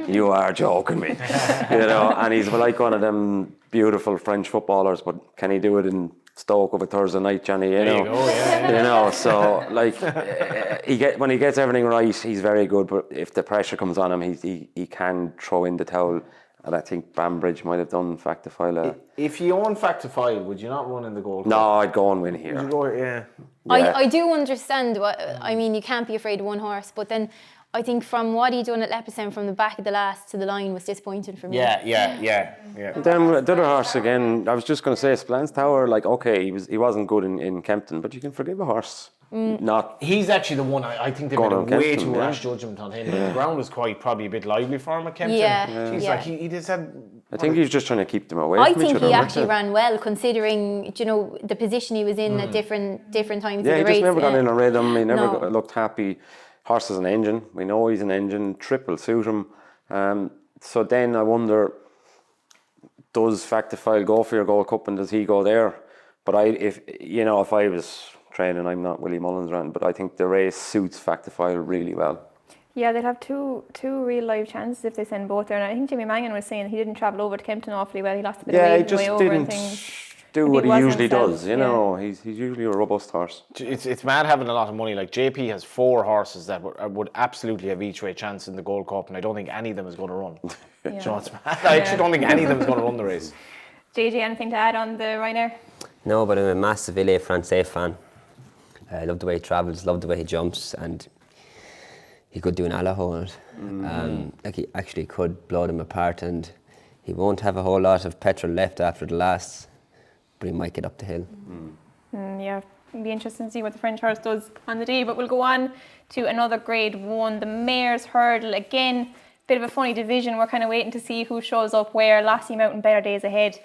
you are joking me," you know. And he's like one of them beautiful French footballers, but can he do it in Stoke of a Thursday night, Johnny? You know, you know. So like, when he gets everything right, he's very good. But if the pressure comes on him, he can throw in the towel. And I think Banbridge might have done Factifile. If you own Factifile, would you not run in the Gold Cup? No, I'd go and win here. Would you go, yeah. I do understand what I mean. You can't be afraid of one horse, but then I think from what he done at Leopardstown, from the back of the last to the line, was disappointing for me. Yeah. And then the other horse again, I was just going to say, Spillane's Tower. Like, okay, he wasn't good in Kempton, but you can forgive a horse. Not. He's actually the one I think they made a way too rash judgment on him. The ground was probably a bit lively for him at Kempton. Like he just had. I think he's just trying to keep them away. I from each think other, he actually ran well, considering the position he was in at different times of the race. Yeah, he just never got in a rhythm. He never looked happy. Horse is an engine. We know he's an engine. Trip will suit him. So then I wonder, does Factifile go for your Gold Cup and does he go there? But if I was training, I'm not Willie Mullins around, but I think the race suits Factifile really well. Yeah, they'd have two real live chances if they send both there. And I think Jimmy Mangan was saying he didn't travel over to Kempton awfully well. He lost a bit of weight on the way over and things. Do what he wasn't usually himself, does, you know. He's usually a robust horse. It's mad having a lot of money. Like JP has 4 horses that would absolutely have each way chance in the Gold Cup, and I don't think any of them is going to run. Do you know, it's mad. I actually don't think any of them is going to run the race. JJ, anything to add on the Ryanair? No, but I'm a massive Ile Francais fan. I love the way he travels, love the way he jumps, and he could do an Allaho on it. Like he actually could blow them apart, and he won't have a whole lot of petrol left after the last, but he might get up the hill. Yeah, it'll be interesting to see what the French horse does on the day. But we'll go on to another Grade 1, the Mares Hurdle. Again, bit of a funny division. We're kind of waiting to see who shows up where. Lassie Mountain, Better Days Ahead.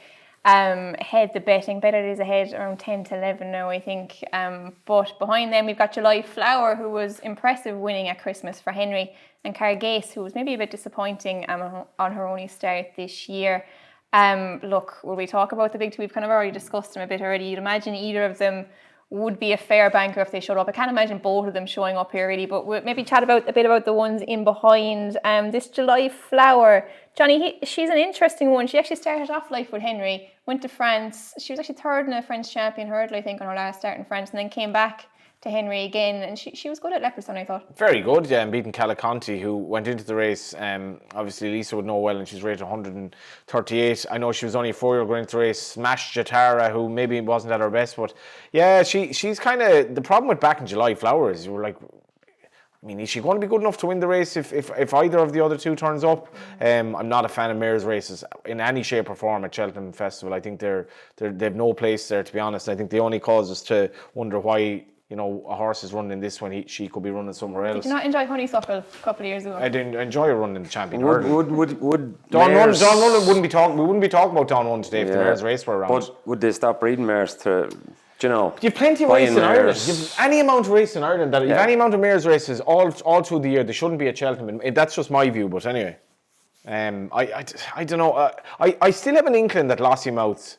Head the betting. Better Days Ahead around 10 to 11 now, I think. But behind them, we've got July Flower, who was impressive winning at Christmas for Henry, and Cargase, who was maybe a bit disappointing on her only start this year. Look, will we talk about the big two? We've kind of already discussed them a bit already. You'd imagine either of them would be a fair banker if they showed up. I can't imagine both of them showing up here really, but we'll maybe chat a bit about the ones in behind. This July Flower, Johnny, she's an interesting one. She actually started off life with Henry, went to France. She was actually third in a French champion hurdle, I think, on her last start in France, and then came back to Henry again, and she was good at Leopardstown, I thought. Very good, yeah, and beating Calaconte, who went into the race. Obviously, Lisa would know well, and she's rated 138. I know she was only a 4-year-old going into the race. Smashed Jatara, who maybe wasn't at her best, but yeah, she's kind of the problem with back in July Flower is you were like, I mean, is she going to be good enough to win the race if either of the other two turns up? I'm not a fan of mares races in any shape or form at Cheltenham Festival. I think they've no place there, to be honest. I think they only cause us to wonder why, you know, a horse is running this when she could be running somewhere else. Did you not enjoy Honeysuckle a couple of years ago? I didn't enjoy her running the champion hurdle. Would Dawn Run wouldn't be talking. We wouldn't be talking about Dawn Run today if the mares race were around. But would they stop breeding mares to, you know? You've plenty of races in Ireland. You've any amount of race in Ireland that you've any amount of mares races all through the year. They shouldn't be at Cheltenham. That's just my view. But anyway, I don't know. I still have an inkling that Lossiemouth,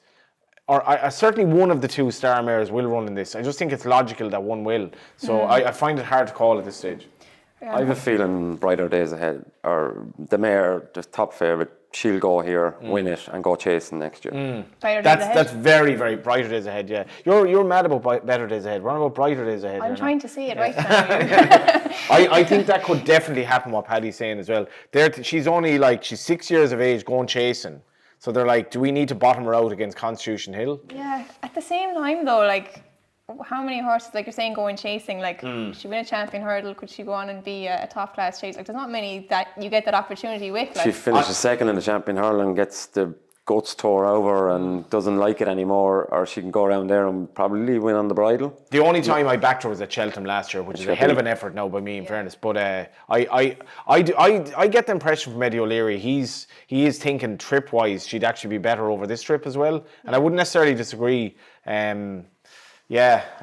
or certainly one of the two star mares will run in this. I just think it's logical that one will. So I find it hard to call at this stage. I have a feeling Brighter Days Ahead, or the mare, the top favourite, she'll go here, win it, and go chasing next year. That's very, very Brighter Days Ahead. Yeah, you're mad about Better Days Ahead. What about Brighter Days Ahead? I'm trying to see it right now. I think that could definitely happen. What Paddy's saying as well. She's 6 years of age, going chasing. So they're like, do we need to bottom her out against Constitution Hill? Yeah. At the same time, though, like, how many horses, like you're saying, going chasing? Like, could she win a champion hurdle? Could she go on and be a top class chase? Like, there's not many that you get that opportunity with. Like, she finishes second in the champion hurdle and gets the guts tore over and doesn't like it anymore, or she can go around there and probably win on the bridle. The only time I backed her was at Cheltenham last year, which is a hell of an effort now by me, in fairness. But I get the impression from Eddie O'Leary, he is thinking trip wise she'd actually be better over this trip as well, and I wouldn't necessarily disagree. I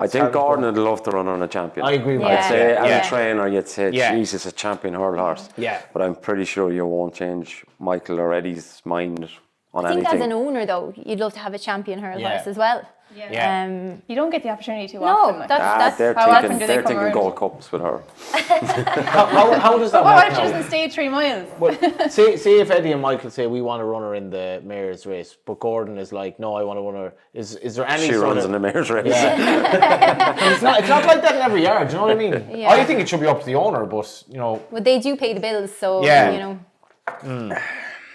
think Gordon would love to run on a champion. I agree with I'd say that. as a trainer, you'd say, Jesus, a champion hurdle horse. Yeah. But I'm pretty sure you won't change Michael or Eddie's mind on I think anything. as an owner, though, you'd love to have a champion hurdle horse as well. Yeah. You don't get the opportunity too often. Like. That's they're how often do they thinking come around? Gold Cups with her. How does that What work if she doesn't stay 3 miles? Well, say if Eddie and Michael say we want to run her in the mares race, but Gordon is like, no, I want to run her. Is there any She sort runs of... in the mares race. Yeah. it's not like that in every yard. Do you know what I mean? Yeah. I think it should be up to the owner, but you know. Well, they do pay the bills, so you know.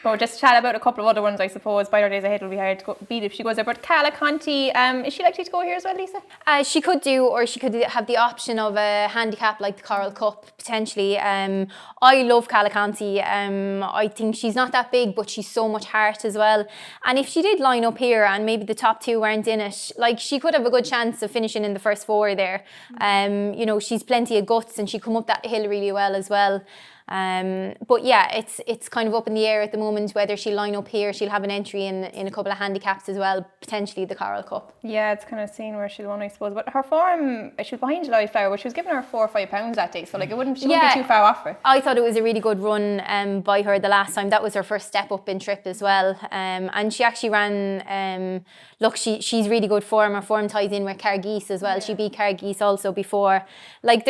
But just chat about a couple of other ones, I suppose. Brighter Days Ahead will be hard to beat if she goes there. But Calaconte, is she likely to go here as well, Lisa? She could do, or she could have the option of a handicap like the Coral Cup, potentially. I love Calaconte. I think she's not that big, but she's so much heart as well. And if she did line up here and maybe the top two weren't in it, like she could have a good chance of finishing in the first 4 there. You know, she's plenty of guts and she come up that hill really well as well. But yeah, it's kind of up in the air at the moment whether she'll line up here. She'll have an entry in a couple of handicaps as well, potentially the Coral Cup. Yeah, it's kind of seeing where she'll win, I suppose. But her form, she was behind July Flower, but she was giving her 4 or 5 pounds that day, so like she wouldn't be too far off her. I thought it was a really good run by her the last time. That was her first step up in trip as well, and she actually ran. Look, she's really good form. Her form ties in with Cargeese as well. She beat Cargeese also before. Like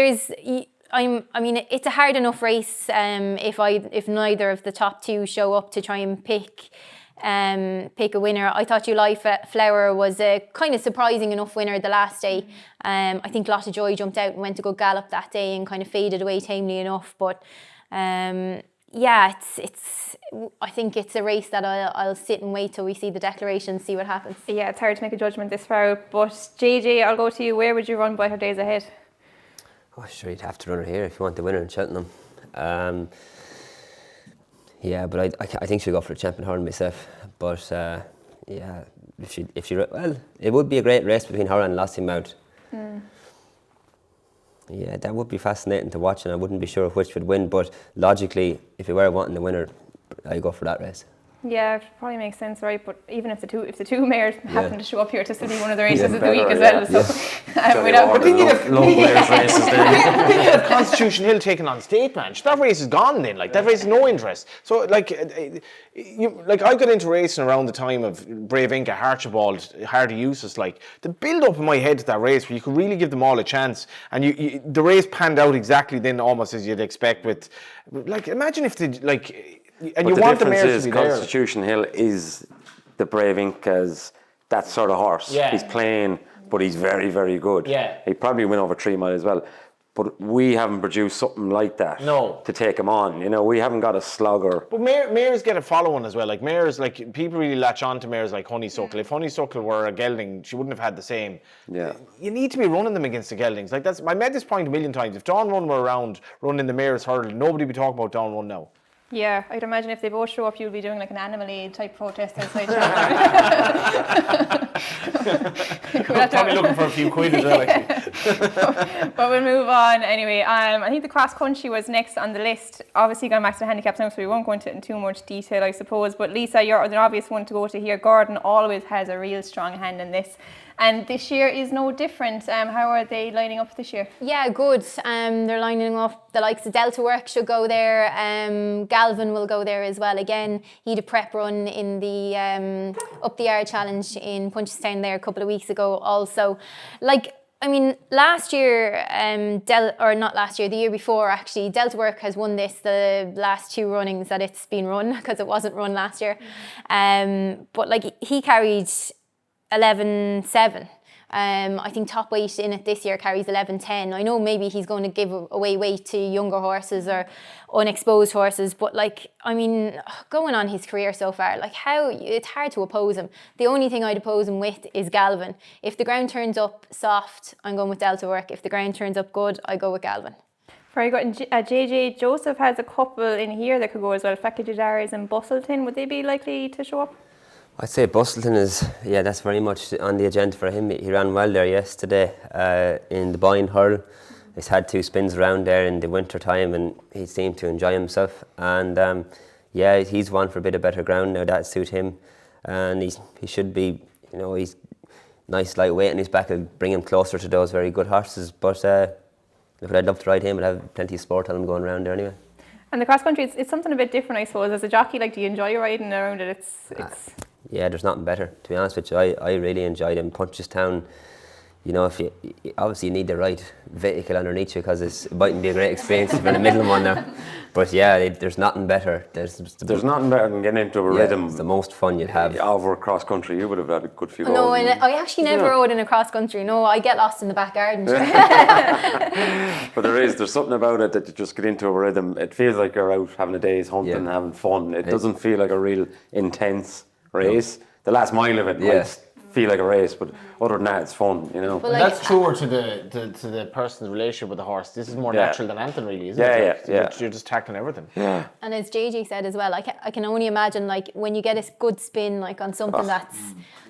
I mean, it's a hard enough race if neither of the top two show up to try and pick a winner. I thought July Flower was a kind of surprising enough winner the last day. I think Lotta Joy jumped out and went a good gallop that day and kind of faded away tamely enough. But yeah, I think it's a race that I'll sit and wait till we see the declaration, see what happens. Yeah, it's hard to make a judgment this far out. But JJ, I'll go to you. Where would you run by her days ahead? Oh, sure, you'd have to run her here if you want the winner in Cheltenham. Yeah, but I think she'll go for a champion hurl myself. But yeah, if she well, it would be a great race between her and Lassie Mount. Yeah, that would be fascinating to watch, and I wouldn't be sure which would win. But logically, if you were wanting the winner, I go for that race. Yeah, it probably makes sense, right? But even if the two mares happen to show up here to still be one of the races of the week as well, so But thinking of races thinking of Constitution Hill taking on State Match, that race is gone then. Like that race is no interest. So like I got into racing around the time of Brave Inca, Archibald, Hardy Eustace. Like the build up in my head to that race where you could really give them all a chance, and the race panned out exactly then almost as you'd expect. With like imagine if and you want the mares to be there. Constitution Hill is the Brave Inca's that sort of horse. Yeah. He's plain, but he's very, very good. Yeah. He'd probably win over 3 mile as well. But we haven't produced something like that to take him on. You know, we haven't got a slugger. But mares get a following as well. Like mares, like people really latch on to mares like Honeysuckle. If Honeysuckle were a gelding, she wouldn't have had the same. Yeah. You need to be running them against the geldings. Like I made this point a million times. If Dawn Run were around running the mares hurdle, nobody would be talking about Dawn Run now. Yeah, I'd imagine if they both show up, you'll be doing like an Animal Aid type protest outside. Probably looking for a few quid as well, actually. But we'll move on anyway. I think the cross country was next on the list. Obviously, going back to the handicaps now, so we won't go into it in too much detail, I suppose. But Lisa, you're the obvious one to go to here. Gordon always has a real strong hand in this. And this year is no different. How are they lining up this year? Yeah, good. They're lining up. The likes of Delta Work should go there. Galvin will go there as well. Again, he had a prep run in the Up the Air Challenge in Punchestown there a couple of weeks ago also. Last year, the year before actually, Delta Work has won this the last 2 runnings that it's been run, because it wasn't run last year. But he carried 11.7. I think top weight in it this year carries 11.10. I know maybe he's going to give away weight to younger horses or unexposed horses, but going on his career so far, it's hard to oppose him. The only thing I'd oppose him with is Galvin. If the ground turns up soft, I'm going with Delta Work. If the ground turns up good, I go with Galvin. Very good. And JJ Joseph has a couple in here that could go as well. Fekajadaris and Bustleton, would they be likely to show up? I'd say Bustleton is, that's very much on the agenda for him. He ran well there yesterday in the Boyne Hurl. He's had 2 spins around there in the winter time, and he seemed to enjoy himself. And he's one for a bit of better ground now. That suit him, and he should be, he's nice lightweight, and his back will bring him closer to those very good horses. But I'd love to ride him. I'd have plenty of sport on him going around there anyway. And the cross country, it's something a bit different, I suppose. As a jockey, do you enjoy riding around it? It's Yeah, there's nothing better, to be honest with you. I really enjoyed him. Punchestown, if you obviously need the right vehicle underneath you, because it mightn't be a great experience if you're in the middle of one now. But there's nothing better. There's nothing better than getting into a rhythm. It's the most fun you'd have. Over cross country, you would have had a good few goals. No, and I actually never rode in a cross country. No, I get lost in the back garden. But there's something about it that you just get into a rhythm. It feels like you're out having a day's hunting and having fun. It doesn't feel like a real intense race. The last mile of it might feel like a race, but other than that, it's fun, Well, that's truer to the person's relationship with the horse. This is more natural than anything, really, isn't it? You're just tackling everything. Yeah. And as JJ said as well, I can only imagine when you get a good spin on something that's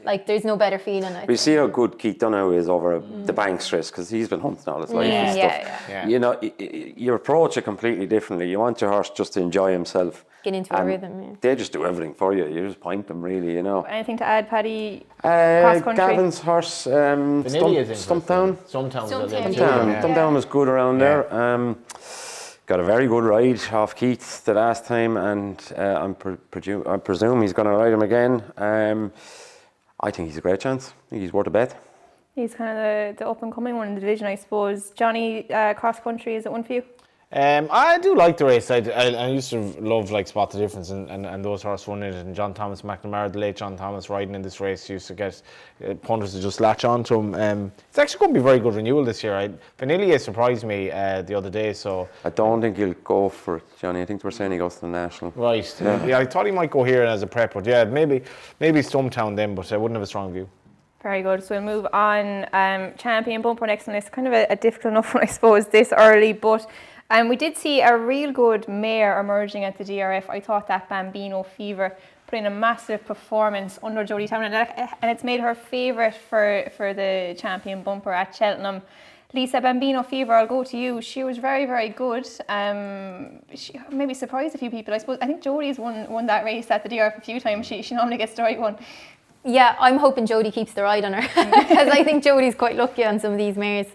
Like, there's no better feeling. We see how good Keith Donoghue is over the Banks race, because he's been hunting all his life and stuff. Yeah. You know, you approach it completely differently. You want your horse just to enjoy himself. Get into a rhythm, They just do everything for you. You just point them, really, you know. Anything to add, Paddy? Cross country? Gavin's horse, Stumptown. Stumptown was good around there. Got a very good ride off Keith the last time, and I presume he's going to ride him again. I think he's a great chance. I think he's worth a bet. He's kind of the up and coming one in the division, I suppose. Johnny, cross country, is it one for you? I do like the race. I used to love like Spot the Difference and those horses running it. And John Thomas McNamara, the late John Thomas, riding in this race, used to get punters to just latch on to him. It's actually going to be very good renewal this year. Vanillier surprised me the other day. So I don't think he'll go for it, Johnny. I think we're saying he goes to the National. Right. Yeah, I thought he might go here as a prep, but yeah, maybe Stumptown then, but I wouldn't have a strong view. Very good. So we'll move on. Champion bumper next on the list. Kind of a difficult enough one, I suppose, this early, but we did see a real good mare emerging at the DRF. I thought that Bambino Fever put in a massive performance under Jodie Townend, and it's made her favourite for the champion bumper at Cheltenham. Lisa, Bambino Fever, I'll go to you. She was very, very good. She maybe surprised a few people, I suppose. I think Jodie's won that race at the DRF a few times. She normally gets the right one. Yeah, I'm hoping Jodie keeps the ride on her because I think Jodie's quite lucky on some of these mares.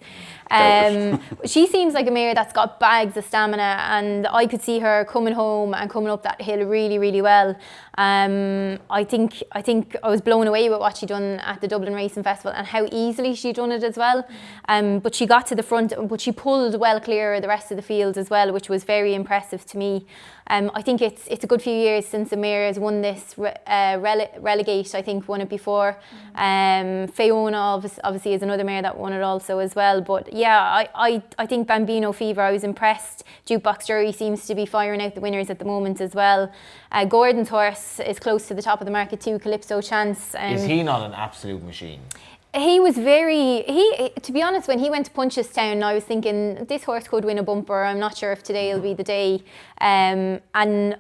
She seems like a mare that's got bags of stamina, and I could see her coming home and coming up that hill really, really well. I think I was blown away with what she done at the Dublin Racing Festival and how easily she done it as well. But she got to the front, but she pulled well clear of the rest of the field as well, which was very impressive to me. I think it's a good few years since a mare has won this relegate. I think won it before. Fiona obviously is another mare that won it also as well. But yeah, I think Bambino Fever, I was impressed. Jukebox Jury seems to be firing out the winners at the moment as well. Gordon's horse is close to the top of the market too, Calypso Chance. Is he not an absolute machine? He was to be honest, when he went to Punchestown, I was thinking this horse could win a bumper. I'm not sure if today will be the day. And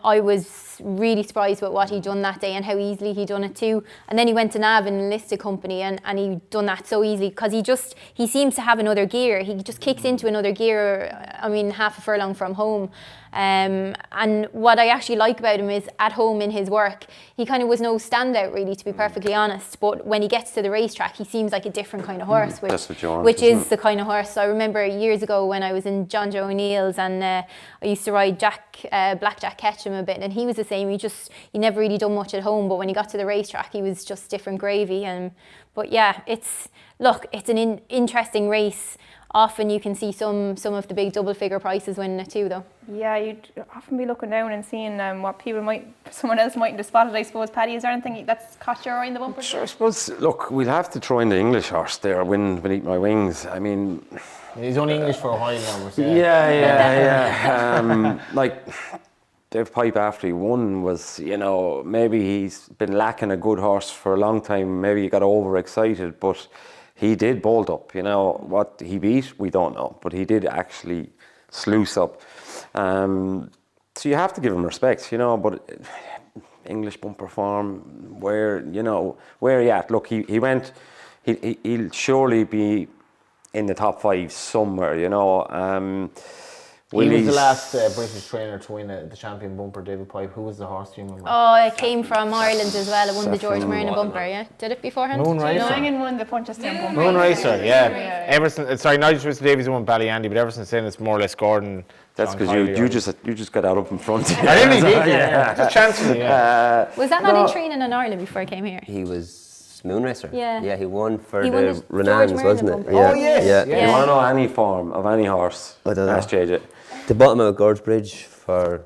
I was really surprised with what he done that day and how easily he done it too. And then he went to Nav and listed company and he done that so easily because he seems to have another gear. He just kicks into another gear, half a furlong from home. And what I actually like about him is at home in his work, he kind of was no standout really, to be perfectly honest, but when he gets to the racetrack he seems like a different kind of horse, which is the kind of horse. So I remember years ago when I was in John Joe O'Neill's and I used to ride Black Jack Ketchum a bit, and he was the same. He never really done much at home, but when he got to the racetrack he was just different gravy. But yeah, it's an interesting race. Often you can see some of the big double figure prices winning it too, though. Yeah, you'd often be looking down and seeing what someone else mightn't have spotted, I suppose. Paddy, is there anything that's caught your eye in the bumper? Sure, I suppose, look, we'll have to throw in the English horse there, Win Beneath My Wings. I mean, he's only English for a while now, we're saying. Yeah. Like, Dave Pipe after he won was, maybe he's been lacking a good horse for a long time. Maybe he got overexcited, but he did bolt up. What he beat, we don't know, but he did actually sluice up. So you have to give him respect, but English bumper form, where are you at? Look, he'll surely be in the top 5 somewhere, He was the last British trainer to win the champion bumper, David Pipe. Who was the horse, do you remember? Oh, it came from Ireland as well. It won the George Marina bumper, yeah? Did it beforehand? Moon Racer. Noingen won the Punchestown bumper. Moon Racer, yeah. Everson, sorry, not just Mr. Davies won Ballyandy, but ever since then it's more or less Gordon. That's because you just got out up in front. I really did, yeah. Just chancing, yeah. Was that not in training in Ireland before I came here? He was Moon Racer. Yeah. He won for He the won the Renans, George wasn't Marina it? bumper. Oh, yes. You want to know any form of any horse? I don't know. Ask JJ. The bottom of Gorge Bridge for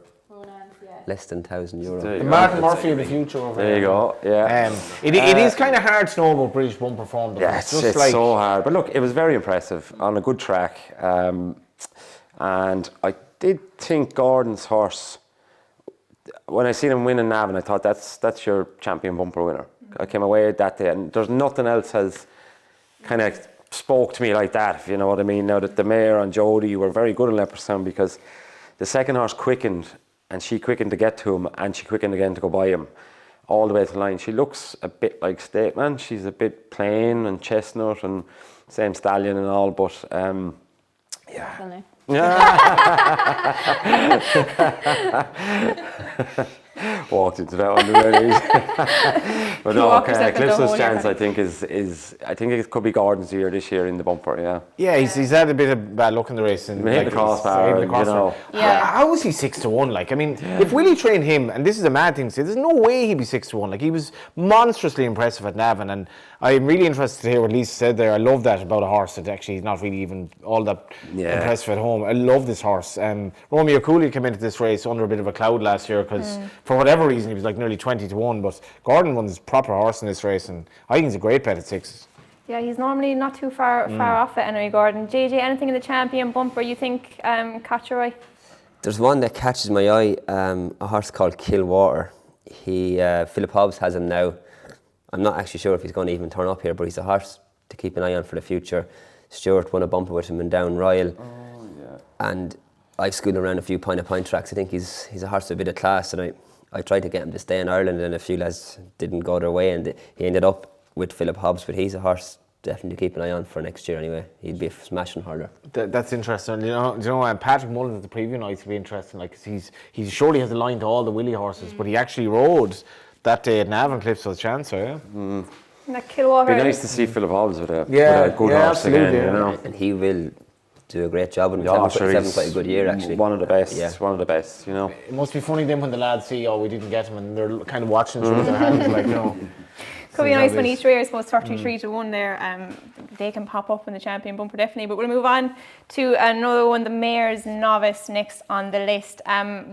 less than €1,000. The Martin Murphy of the future over there. There you go, yeah. It is kind of hard to know about British bumper form. Yeah, it's so hard. But look, it was very impressive on a good track. And I did think Gordon's horse, when I seen him win in Navan, I thought that's your champion bumper winner. I came away that day, and there's nothing else has kind of spoke to me like that, if you know what I mean. Now that the mare and Jodie were very good in Leopardstown, because the second horse quickened, and she quickened to get to him, and she quickened again to go by him. all the way to the line. She looks a bit like State Man. She's a bit plain and chestnut and same stallion and all, but yeah. Walked into that one already. But no, Eclipse's chance I think is I think it could be Gordon's year this year in the bumper, yeah. Yeah, he's had a bit of bad luck in the race. And hit the crossbar, you know. Yeah. How is he 6-1? Like, I mean, if Willie trained him, and this is a mad thing to say, there's no way he'd be 6-1. Like, he was monstrously impressive at Navan, and I'm really interested to hear what Lisa said there. I love that about a horse that actually is not really even all that impressive at home. I love this horse. Romeo Cooley came into this race under a bit of a cloud last year because for whatever reason he was like nearly 20-1, but Gordon won his proper horse in this race, and I think he's a great bet at 6s. Yeah, he's normally not too far off it anyway, Gordon. JJ, anything in the champion bumper you think catch your eye? There's one that catches my eye, a horse called Killwater. Philip Hobbs has him now. I'm not actually sure if he's going to even turn up here, but he's a horse to keep an eye on for the future. Stuart won a bumper with him in Down Royal. Oh, yeah. And I've schooled around a few point tracks. I think he's a horse with a bit of class, and I tried to get him to stay in Ireland, and a few lads didn't go their way, and he ended up with Philip Hobbs. But he's a horse definitely to keep an eye on for next year anyway. He'd be a smashing hurler. That's interesting. You know, Patrick Mullins at the preview night would be interesting. Like, he surely has a line to all the Willie horses, but he actually rode that day at Navan Cliffs for the Chancer, That Killwater. It'd be nice to see Philip Hobbs with a good horse again, you know. And he will do a great job with him. Yeah, He's quite a good year actually. One of the best, one of the best, you know. It must be funny then when the lads see, we didn't get him, and they're kind of watching through their hands like, Could be nice when each race was 33-1 there. They can pop up in the champion bumper definitely. But we'll move on to another one, the Mayor's Novice next on the list.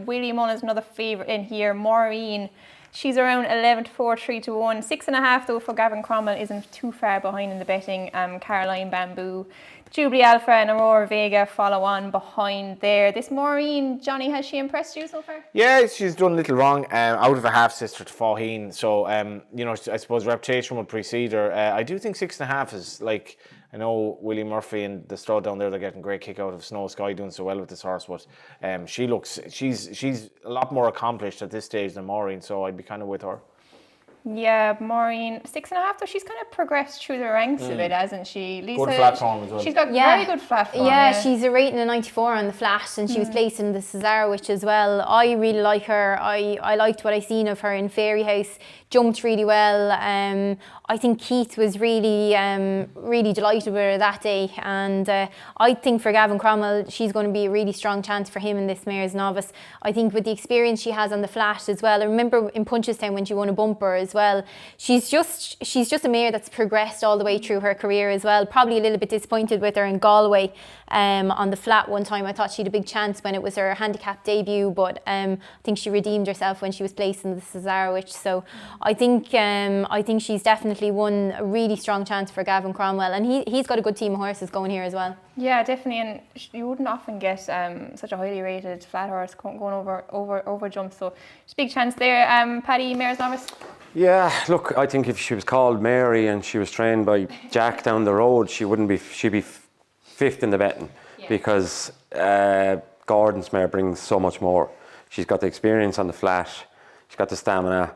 Willie Mullins, another favourite in here. Maureen, she's around 11-4, 3-1. 6.5 though for Gavin Cromwell isn't too far behind in the betting. Caroline Bamboo, Jubilee Alpha and Aurora Vega follow on behind there. This Maureen, Johnny, has she impressed you so far? Yeah, she's done a little wrong. Out of a half sister to Faugheen, so I suppose reputation would precede her. I do think 6.5 is like. I know Willie Murphy and the stud down there, they're getting great kick out of Snow Sky doing so well with this horse, but she's a lot more accomplished at this stage than Maureen, so I'd be kind of with her. Yeah, Maureen, 6.5 though, she's kind of progressed through the ranks a bit, hasn't she? Lisa, good flat form as well. She's got very good flat form. Yeah, she's a rating of 94 on the flat, and she was placed in the Cesarewitch as well. I really like her. I liked what I seen of her in Fairy House. Jumped really well. I think Keith was really delighted with her that day, and I think for Gavin Cromwell, she's going to be a really strong chance for him in this Mayor's Novice. I think with the experience she has on the flat as well. I remember in Punchestown when she won a bumper as well. She's just a mare that's progressed all the way through her career as well. Probably a little bit disappointed with her in Galway on the flat one time. I thought she had a big chance when it was her handicap debut, but I think she redeemed herself when she was placed in the Cesarewitch. So I think she's definitely won a really strong chance for Gavin Cromwell, and he's got a good team of horses going here as well. Yeah, definitely, and you wouldn't often get such a highly rated flat horse going over jumps, so there's a big chance there. Paddy, Mayor's Novice? Yeah, look, I think if she was called Mary and she was trained by Jack down the road, she'd be fifth in the betting, because Gordon's mare brings so much more. She's got the experience on the flat, she's got the stamina.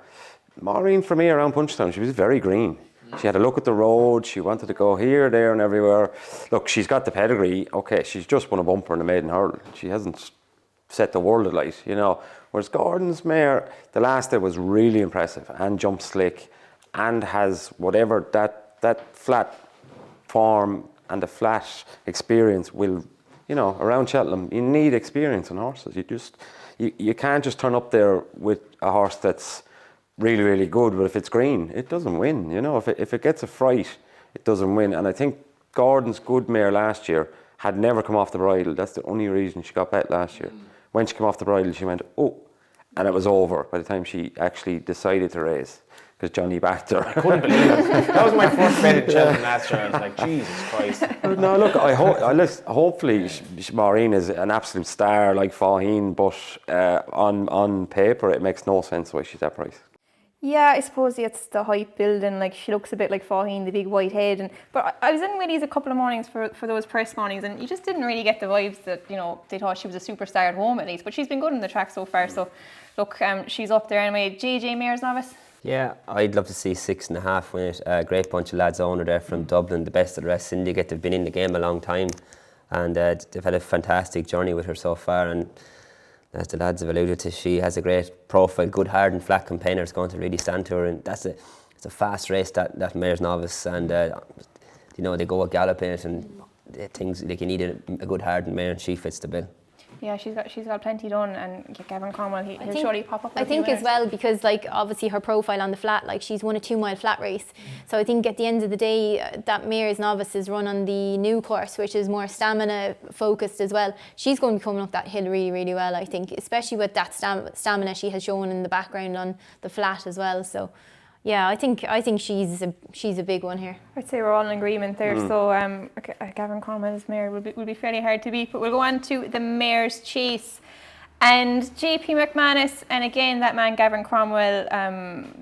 Maureen, for me, around Punchestown, she was very green. She had a look at the road, she wanted to go here, there and everywhere. Look, she's got the pedigree. Okay, she's just won a bumper in the maiden hurdle. She hasn't set the world alight, you know. Whereas Gordon's mare, the last day was really impressive and jumped slick and has whatever that flat form and the flat experience will, you know, around Cheltenham, you need experience in horses. You can't just turn up there with a horse that's really, really good, but if it's green, it doesn't win. You know, if it gets a fright, it doesn't win. And I think Gordon's good mare last year had never come off the bridle. That's the only reason she got bet last year. When she came off the bridle, she went, oh, and it was over by the time she actually decided to race, because Johnny backed her. I couldn't believe it. That was my first bet in Cheltenham last year. I was like, Jesus Christ. No, look, hopefully Maureen is an absolute star like Faugheen, but on paper it makes no sense why she's that price. Yeah, I suppose it's the hype building. Like, she looks a bit like Faugheen, the big white head. But I was in Willie's a couple of mornings for those press mornings, and you just didn't really get the vibes that, you know, they thought she was a superstar at home at least. But she's been good in the track so far. So, look, she's up there anyway. JJ, Mayor's Novice? Yeah, I'd love to see 6.5 win it. A great bunch of lads owner there from Dublin, the best of the rest syndicate. They've been in the game a long time, and they've had a fantastic journey with her so far. And as the lads have alluded to, she has a great profile, good hard and flat campaigner. It's going to really stand to her, and it's a fast race, that Mayor's Novice, and you know, they go a gallop in it, and things like you need a good hard mare, and she fits the bill. Yeah, she's got plenty done, and Gavin Cromwell, he'll surely pop up. I think as well, because like obviously her profile on the flat, like she's won a 2 mile flat race, so I think at the end of the day that Mayor's Novice is run on the new course, which is more stamina focused as well. She's going to be coming up that hill really, really well, I think, especially with that stamina she has shown in the background on the flat as well. So yeah, I think she's a big one here. I'd say we're all in agreement there. So Gavin Cromwell's mare will be fairly hard to beat. But we'll go on to the Mayor's Chase. And JP McManus, and again that man Gavin Cromwell,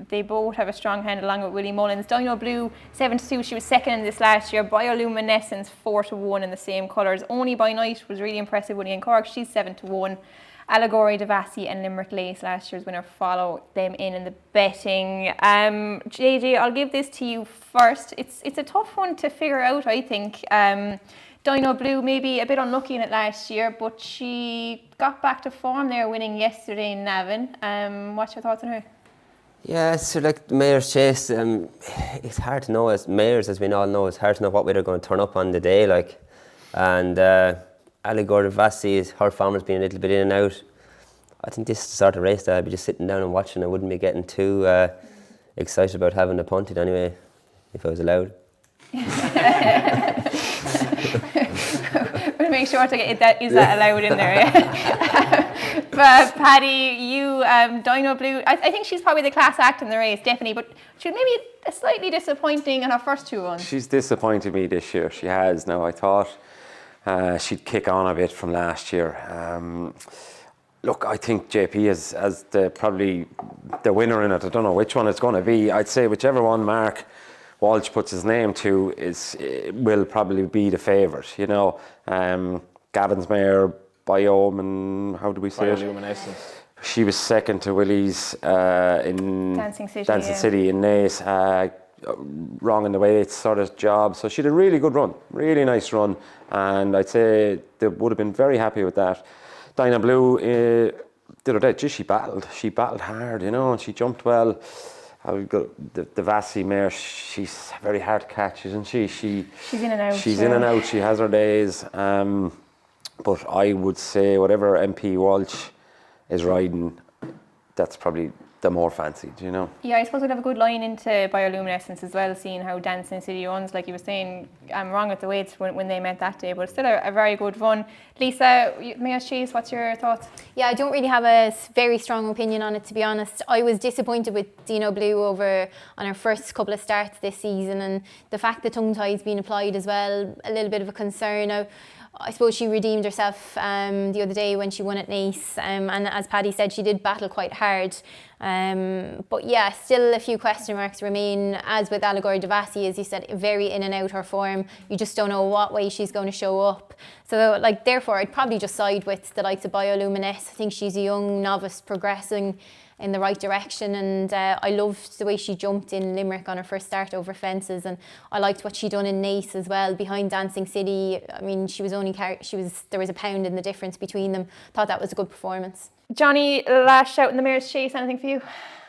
they both have a strong hand along with Willie Mullins. Dino Blue 7-2, she was second in this last year. Bioluminescence 4-1 in the same colours. Only by Night was really impressive, Willie and Cork, she's 7-1. Allegory Devassi and Limerick Lace, last year's winner, follow them in the betting. JJ, I'll give this to you first. It's a tough one to figure out, I think. Dino Blue maybe a bit unlucky in it last year, but she got back to form there, winning yesterday in Navan. What's your thoughts on her? Yeah, so like the Mayor's Chase, it's hard to know, as mayors, as we all know, it's hard to know what way they're going to turn up on the day, like, and Allegory Devassi, her form has been a little bit in and out. I think this is the sort of race that I'd be just sitting down and watching. I wouldn't be getting too excited about having to punt it anyway, if I was allowed. We'll make sure to get that allowed in there. Yeah. But Paddy, you Dino Blue, I think she's probably the class act in the race, definitely. But she was maybe slightly disappointing in her first 2 runs. She's disappointed me this year. She has. Now, I thought she'd kick on a bit from last year. Look, I think JP as probably the winner in it. I don't know which one it's going to be. I'd say whichever one Mark Walsh puts his name to will probably be the favourite. You know, Gavin's mare, and how do we say Bioluminescence. She was second to Willie's in Dancing City in Naas. Wrong in the weight sort of job, so she had a really good run, really nice run, and I'd say they would have been very happy with that. Dino Blue, the other day, she battled hard, you know, and she jumped well. I've got the Devassi mare, she's very hard to catch, isn't she? She's in and out. She's in and out, she has her days, but I would say whatever MP Walsh is riding, that's probably the more fancied, you know. Yeah, I suppose we'd have a good line into Bioluminescence as well, seeing how Dancing City runs. Like you were saying, I'm wrong with the weights when they met that day, but still a very good run. Lisa, Mayor's Chase, what's your thoughts? Yeah, I don't really have a very strong opinion on it, to be honest. I was disappointed with Dino Blue over on her first couple of starts this season, and the fact that tongue tie's been applied as well, a little bit of a concern. Now, I suppose she redeemed herself the other day when she won at Naas, and as Paddy said, she did battle quite hard. But yeah, still a few question marks remain, as with Allegory Devassi, as you said, very in and out her form. You just don't know what way she's going to show up. So like, therefore, I'd probably just side with the likes of Bioluminescence. I think she's a young novice progressing in the right direction, and I loved the way she jumped in Limerick on her first start over fences, and I liked what she done in Naas as well behind Dancing City. I mean, there was a pound in the difference between them. Thought that was a good performance. Johnny, last shout in the Mayor's Chase, anything for you?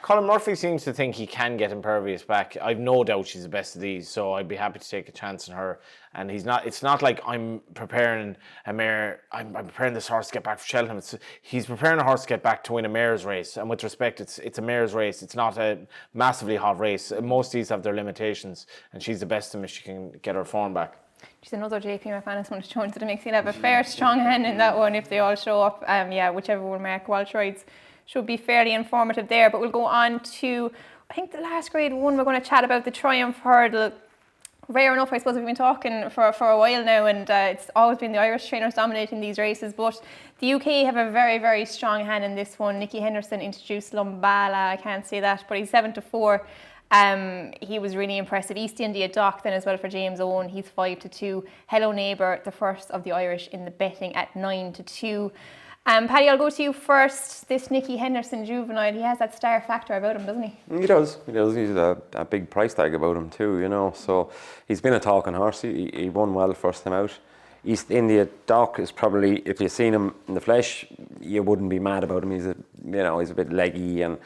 Colin Murphy seems to think he can get Impervious back. I've no doubt she's the best of these, so I'd be happy to take a chance on her. And it's not like I'm preparing a mare, I'm preparing this horse to get back for Cheltenham. He's preparing a horse to get back to win a mare's race. And with respect, it's a mare's race. It's not a massively hot race. Most of these have their limitations, and she's the best of them if she can get her form back. She's another JP McManus one to show into the mix. He'll have a fair strong hand in that one if they all show up. Yeah, whichever one Mark Walsh rides should be fairly informative there. But we'll go on to, I think, the last grade one. We're going to chat about the Triumph Hurdle. Rare enough, I suppose, we've been talking for a while now, and it's always been the Irish trainers dominating these races, but the UK have a very, very strong hand in this one. Nicky Henderson introduced Lumbala, I can't say that, but he's 7-4. He was really impressive. East India Dock then as well for James Owen, he's 5-2. Hello Neighbour, the first of the Irish in the betting at 9-2. Paddy, I'll go to you first. This Nicky Henderson juvenile, he has that star factor about him, doesn't he? He does. He's a big price tag about him too, you know. So he's been a talking horse. He won well first time out. East India Doc is probably, if you've seen him in the flesh, you wouldn't be mad about him. He's a bit leggy, and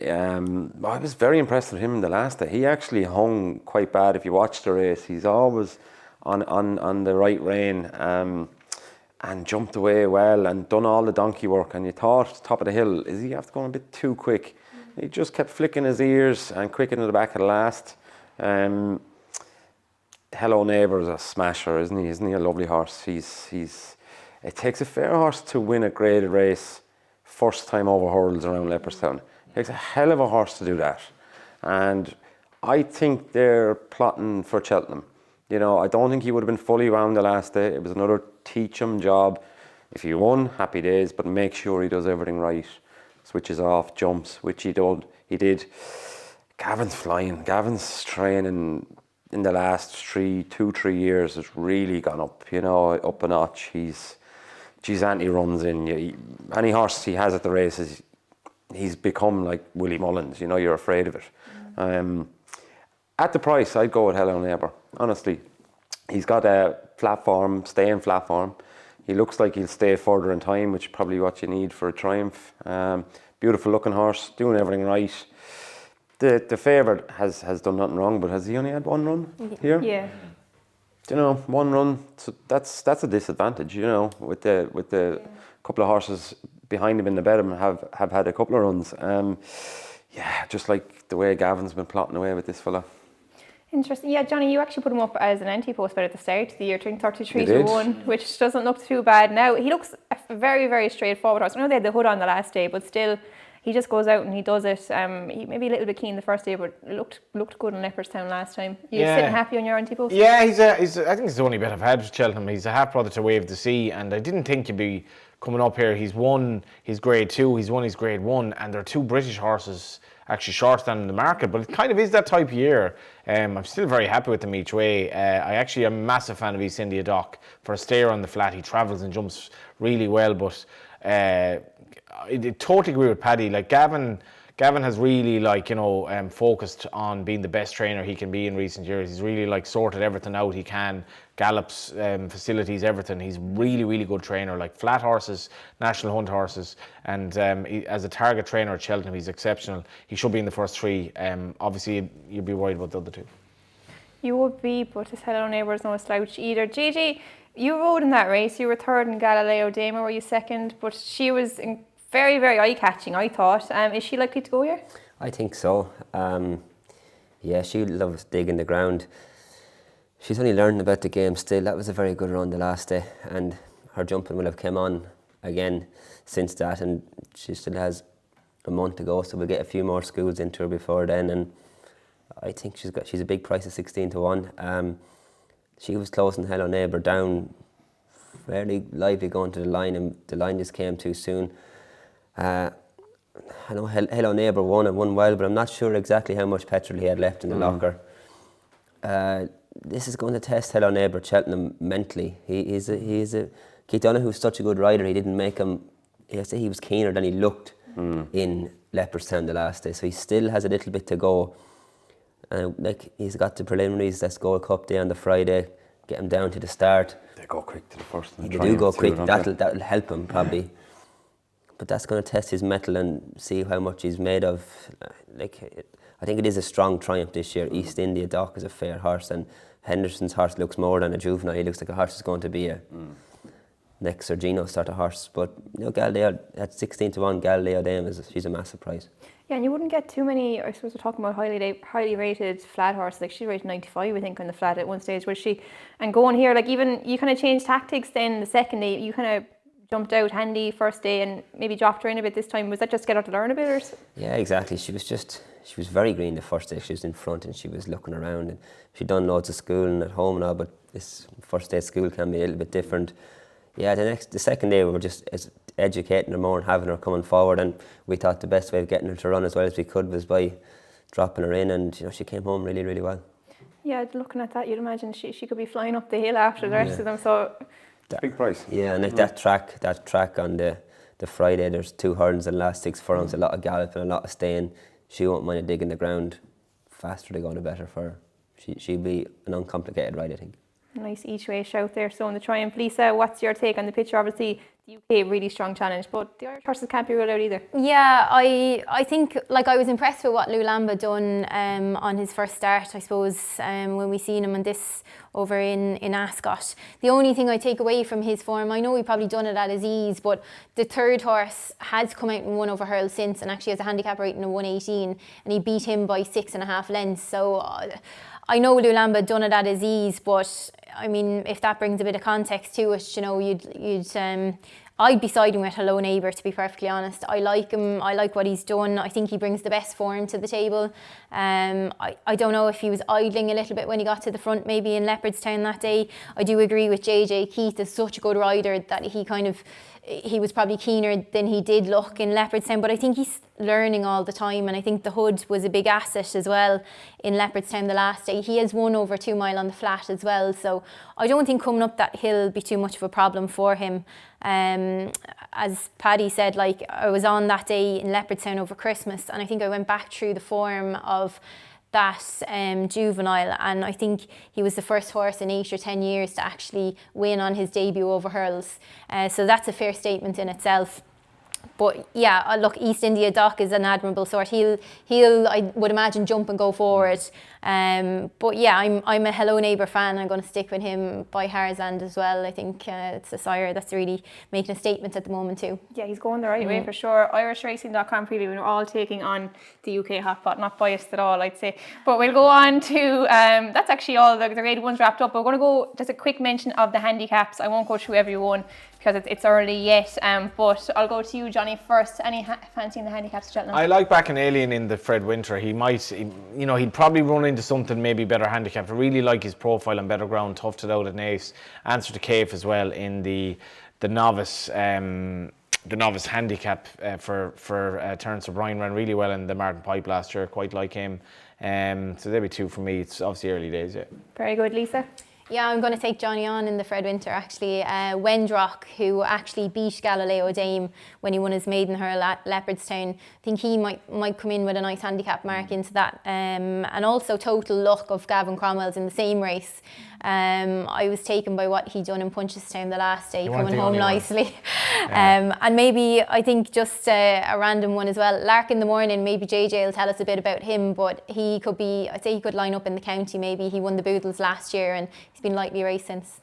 I was very impressed with him in the last day. He actually hung quite bad. If you watch the race, he's always on the right rein, and jumped away well and done all the donkey work. And you thought, top of the hill, is he after going a bit too quick? He just kept flicking his ears and quick into the back of the last. Hello Neighbour is a smasher, isn't he? Isn't he a lovely horse? It takes a fair horse to win a graded race first time over hurdles around Leopardstown. It takes a hell of a horse to do that. And I think they're plotting for Cheltenham. You know, I don't think he would have been fully round the last day. It was another teach him job. If he won, happy days, but make sure he does everything right. Switches off, jumps, which he did. Gavin's flying. Gavin's training in the last 2-3 years has really gone up, you know, up a notch. Anthony runs in. Any horse he has at the races, he's become like Willie Mullins, you know, you're afraid of it. At the price, I'd go with Hello Neighbour, honestly. He's got a flat form, staying flat form. He looks like he'll stay further in time, which is probably what you need for a triumph. Beautiful looking horse, doing everything right. The favourite has done nothing wrong, but has he only had one run here? Yeah. You know, one run, so that's a disadvantage, you know, with the couple of horses behind him in the bed have had a couple of runs. Just like the way Gavin's been plotting away with this fella. Interesting. Yeah, Johnny, you actually put him up as an anti-post bet at the start of the year, 33-1, which doesn't look too bad now. He looks a very, very straightforward horse. I know they had the hood on the last day, but still, he just goes out and he does it. He maybe a little bit keen the first day, but looked good in Leopardstown last time. You sitting happy on your anti-post? Yeah, I think it's the only bet I've had with Cheltenham. He's a half brother to Wave the Sea, and I didn't think he'd be coming up here. He's won his grade 2, he's won his grade 1, and there are two British horses actually short standing in the market, but it kind of is that type of year. I'm still very happy with him each way. I actually am a massive fan of East India Doc. For a stayer on the flat, he travels and jumps really well, but I totally agree with Paddy. Like Gavin has really focused on being the best trainer he can be in recent years. He's really sorted everything out he can. Gallops, facilities, everything. He's really, really good trainer. Like flat horses, national hunt horses, and as a target trainer at Cheltenham, he's exceptional. He should be in the first 3. Obviously, you'd be worried about the other 2. You would be, but his Hello Neighbour is no slouch either. JJ, you rode in that race. You were third in Galileo Dama, were you second? But she was very, very eye-catching, I thought. Is she likely to go here? I think so. She loves digging the ground. She's only learning about the game still. That was a very good run the last day, and her jumping will have come on again since that, and she still has a month to go, so we'll get a few more schools into her before then, and I think she's a big price of 16-1. She was closing Hello Neighbour down fairly lively going to the line, and the line just came too soon. I know Hello Neighbour won and won well, but I'm not sure exactly how much petrol he had left in the locker. This is going to test Hello Neighbour Cheltenham mentally. He's a Keith Donoghue's such a good rider. He didn't make him. I say he was keener than he looked in Leopardstown the last day. So he still has a little bit to go. He's got the preliminaries. Let's go Cup Day on the Friday. Get him down to the start. They go quick to the first. They do go quick. That'll help him probably. But that's going to test his mettle and see how much he's made of. I think it is a strong triumph this year. East India Doc is a fair horse, and Henderson's horse looks more than a juvenile. He looks like a horse that's going to be a next Sergino sort of horse. But Galileo at 16-1, Galileo Dame she's a massive prize. Yeah, and you wouldn't get too many. I suppose we're talking about highly rated flat horses. Like she rated 95, I think, on the flat at one stage. Was she? And going here, even you kind of changed tactics. Then the second day, you kind of jumped out handy first day and maybe dropped her in a bit this time. Was that just to get her to learn a bit? Or? Yeah, exactly. She was very green the first day. She was in front and she was looking around, and she'd done loads of school and at home and all, but this first day at school can be a little bit different. Yeah, the second day we were just educating her more and having her coming forward, and we thought the best way of getting her to run as well as we could was by dropping her in, and she came home really, really well. Yeah, looking at that, you'd imagine she could be flying up the hill after the rest of them. So big price. Yeah, and that track on the the Friday there's 2 hurdles and the last 6 furlongs, a lot of galloping, a lot of staying. She won't mind a dig in the ground. Faster they go, the better for her. She'll be an uncomplicated ride, I think. Nice each way shout there. So in the Triumph, Lisa, what's your take on the picture? Obviously, the UK really strong challenge, but the Irish horses can't be ruled out either. Yeah, I think like I was impressed with what Lou Lamba done on his first start. I suppose when we seen him on this over in Ascot. The only thing I take away from his form, I know he probably done it at his ease, but the third horse has come out and won over hurls since, and actually has a handicap rating of 118, and he beat him by 6.5 lengths. So I know Lou Lamba done it at his ease, but I mean, if that brings a bit of context to it, you know, I'd be siding with Hello Neighbour, to be perfectly honest. I like him. I like what he's done. I think he brings the best form to the table. I don't know if he was idling a little bit when he got to the front, maybe in Leopardstown that day. I do agree with JJ. Keith is such a good rider that he was probably keener than he did look in Leopardstown, but I think he's learning all the time, and I think the Hood was a big asset as well in Leopardstown the last day. He has won over 2 mile on the flat as well, so I don't think coming up that hill will be too much of a problem for him. As Paddy said, like, I was on that day in Leopardstown over Christmas, and I think I went back through the form of that juvenile, and I think he was the first horse in 8 or 10 years to actually win on his debut over hurls. So that's a fair statement in itself. But yeah, look, East India Doc is an admirable sort. He'll I would imagine, jump and go forward. But yeah, I'm a Hello Neighbour fan. I'm going to stick with him by Harzand as well. I think it's a sire that's really making a statement at the moment too. Yeah, he's going the right way for sure. IrishRacing.com preview, we're all taking on the UK hotpot, not biased at all, I'd say. But we'll go on to, that's actually all the grade ones wrapped up. But we're going to go, just a quick mention of the handicaps. I won't go through every one because it's early yet. But I'll go to you, Johnny, first. Any fancying the handicaps, Cheltenham? I like backing Alien in the Fred Winter. He'd probably run into something maybe better handicap. I really like his profile on better ground, toughed it out at Naas. Answer to Cave as well in the novice handicap for Terence O'Brien. Ran really well in the Martin Pipe last year. Quite like him. So there'll be 2 for me. It's obviously early days yet. Very good, Lisa. Yeah, I'm going to take Johnny on in the Fred Winter, actually. Wendrock, who actually beat Galileo Dame when he won his maiden hurl at Leopardstown. I think he might come in with a nice handicap mark into that. And also Total Luck of Gavin Cromwell's in the same race. I was taken by what he done in Punchestown the last day, coming home nicely. Yeah. And maybe, I think, just a random one as well. Lark in the Morning, maybe JJ will tell us a bit about him, but he could be, I'd say he could line up in the county maybe. He won the Boodles last year and he's been lightly raced since.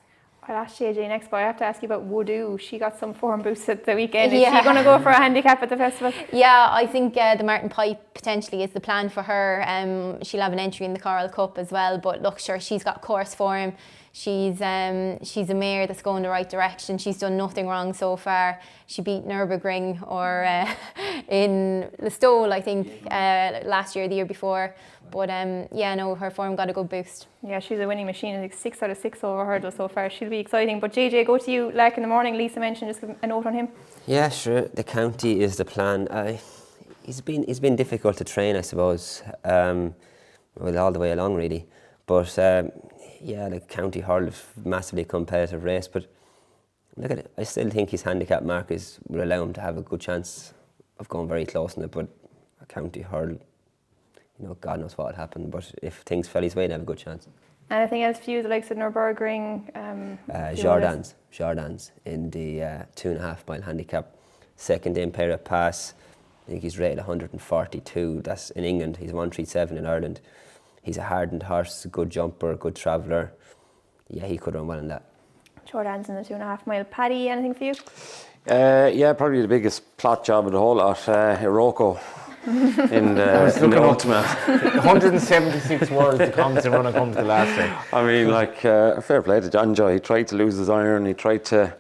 I'll ask JJ next, but I have to ask you about Woodoo. She got some form boosts at the weekend. Is she going to go for a handicap at the festival? Yeah, I think the Martin Pipe potentially is the plan for her. She'll have an entry in the Coral Cup as well, but look, sure, she's got course form. She's a mare that's going the right direction. She's done nothing wrong so far. She beat Nürburgring or in Listowel, I think, last year, the year before. But yeah, no, her form got a good boost. Yeah, she's a winning machine. I think 6 out of 6 over hurdle so far. She'll be exciting. But JJ, go to you. Lark in the Morning, Lisa mentioned, just a note on him. Yeah, sure. The county is the plan. He's been difficult to train, I suppose. Well, all the way along really. But yeah, the county hurl is a massively competitive race. But look at it. I still think his handicap mark will allow him to have a good chance of going very close in it. But a county hurl, you know, God knows what would happen, but if things fell his way, they'd have a good chance. Anything else for you, the likes of Nürburgring? Jardins in the 2.5 mile handicap. Second in Para Pass, I think he's rated 142. That's in England. He's 137 in Ireland. He's a hardened horse, a good jumper, a good traveller. Yeah, he could run well in that. Jardins in the 2.5 mile. Paddy, anything for you? Yeah, probably the biggest plot job of the whole lot. Iroko. In the ultimate 176 words to come to run and come to the last day. I mean, like, fair play to John Joy. He tried to lose his iron. He tried to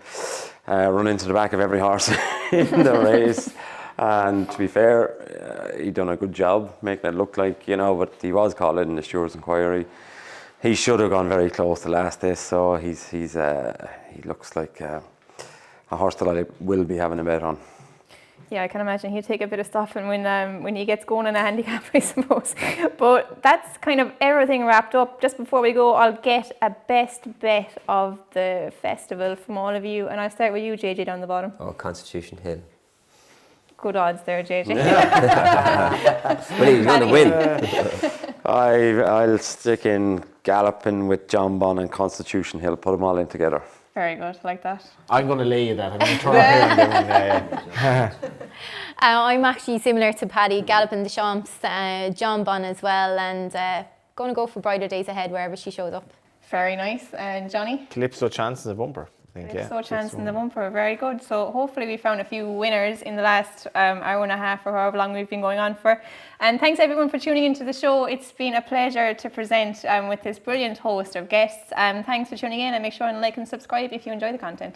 run into the back of every horse in the race. And to be fair, he done a good job making it look like, you know, but he was called in the stewards' inquiry. He should have gone very close to last day, so he looks like a horse that I will be having a bet on. Yeah, I can imagine he'll take a bit of stopping when he gets going in a handicap, I suppose. But that's kind of everything wrapped up. Just before we go, I'll get a best bet of the festival from all of you, and I'll start with you, JJ, down the bottom. Oh, Constitution Hill. Good odds there, JJ. But he's going to win. I'll stick in Galloping with John Bonn and Constitution Hill. Put them all in together. Very good, like that. I'm going to lay you that. I'm going to turn up here and give him, yeah. I'm actually similar to Paddy, Galloping the Champs, John Bonn as well, and going to go for Brighter Days Ahead wherever she shows up. Very nice. And Johnny? Calypso Chance in the bumper, I think, yeah. Calypso Chance in the bumper, very good. So hopefully we found a few winners in the last hour and a half or however long we've been going on for. And thanks everyone for tuning into the show. It's been a pleasure to present with this brilliant host of guests. Thanks for tuning in, and make sure and like and subscribe if you enjoy the content.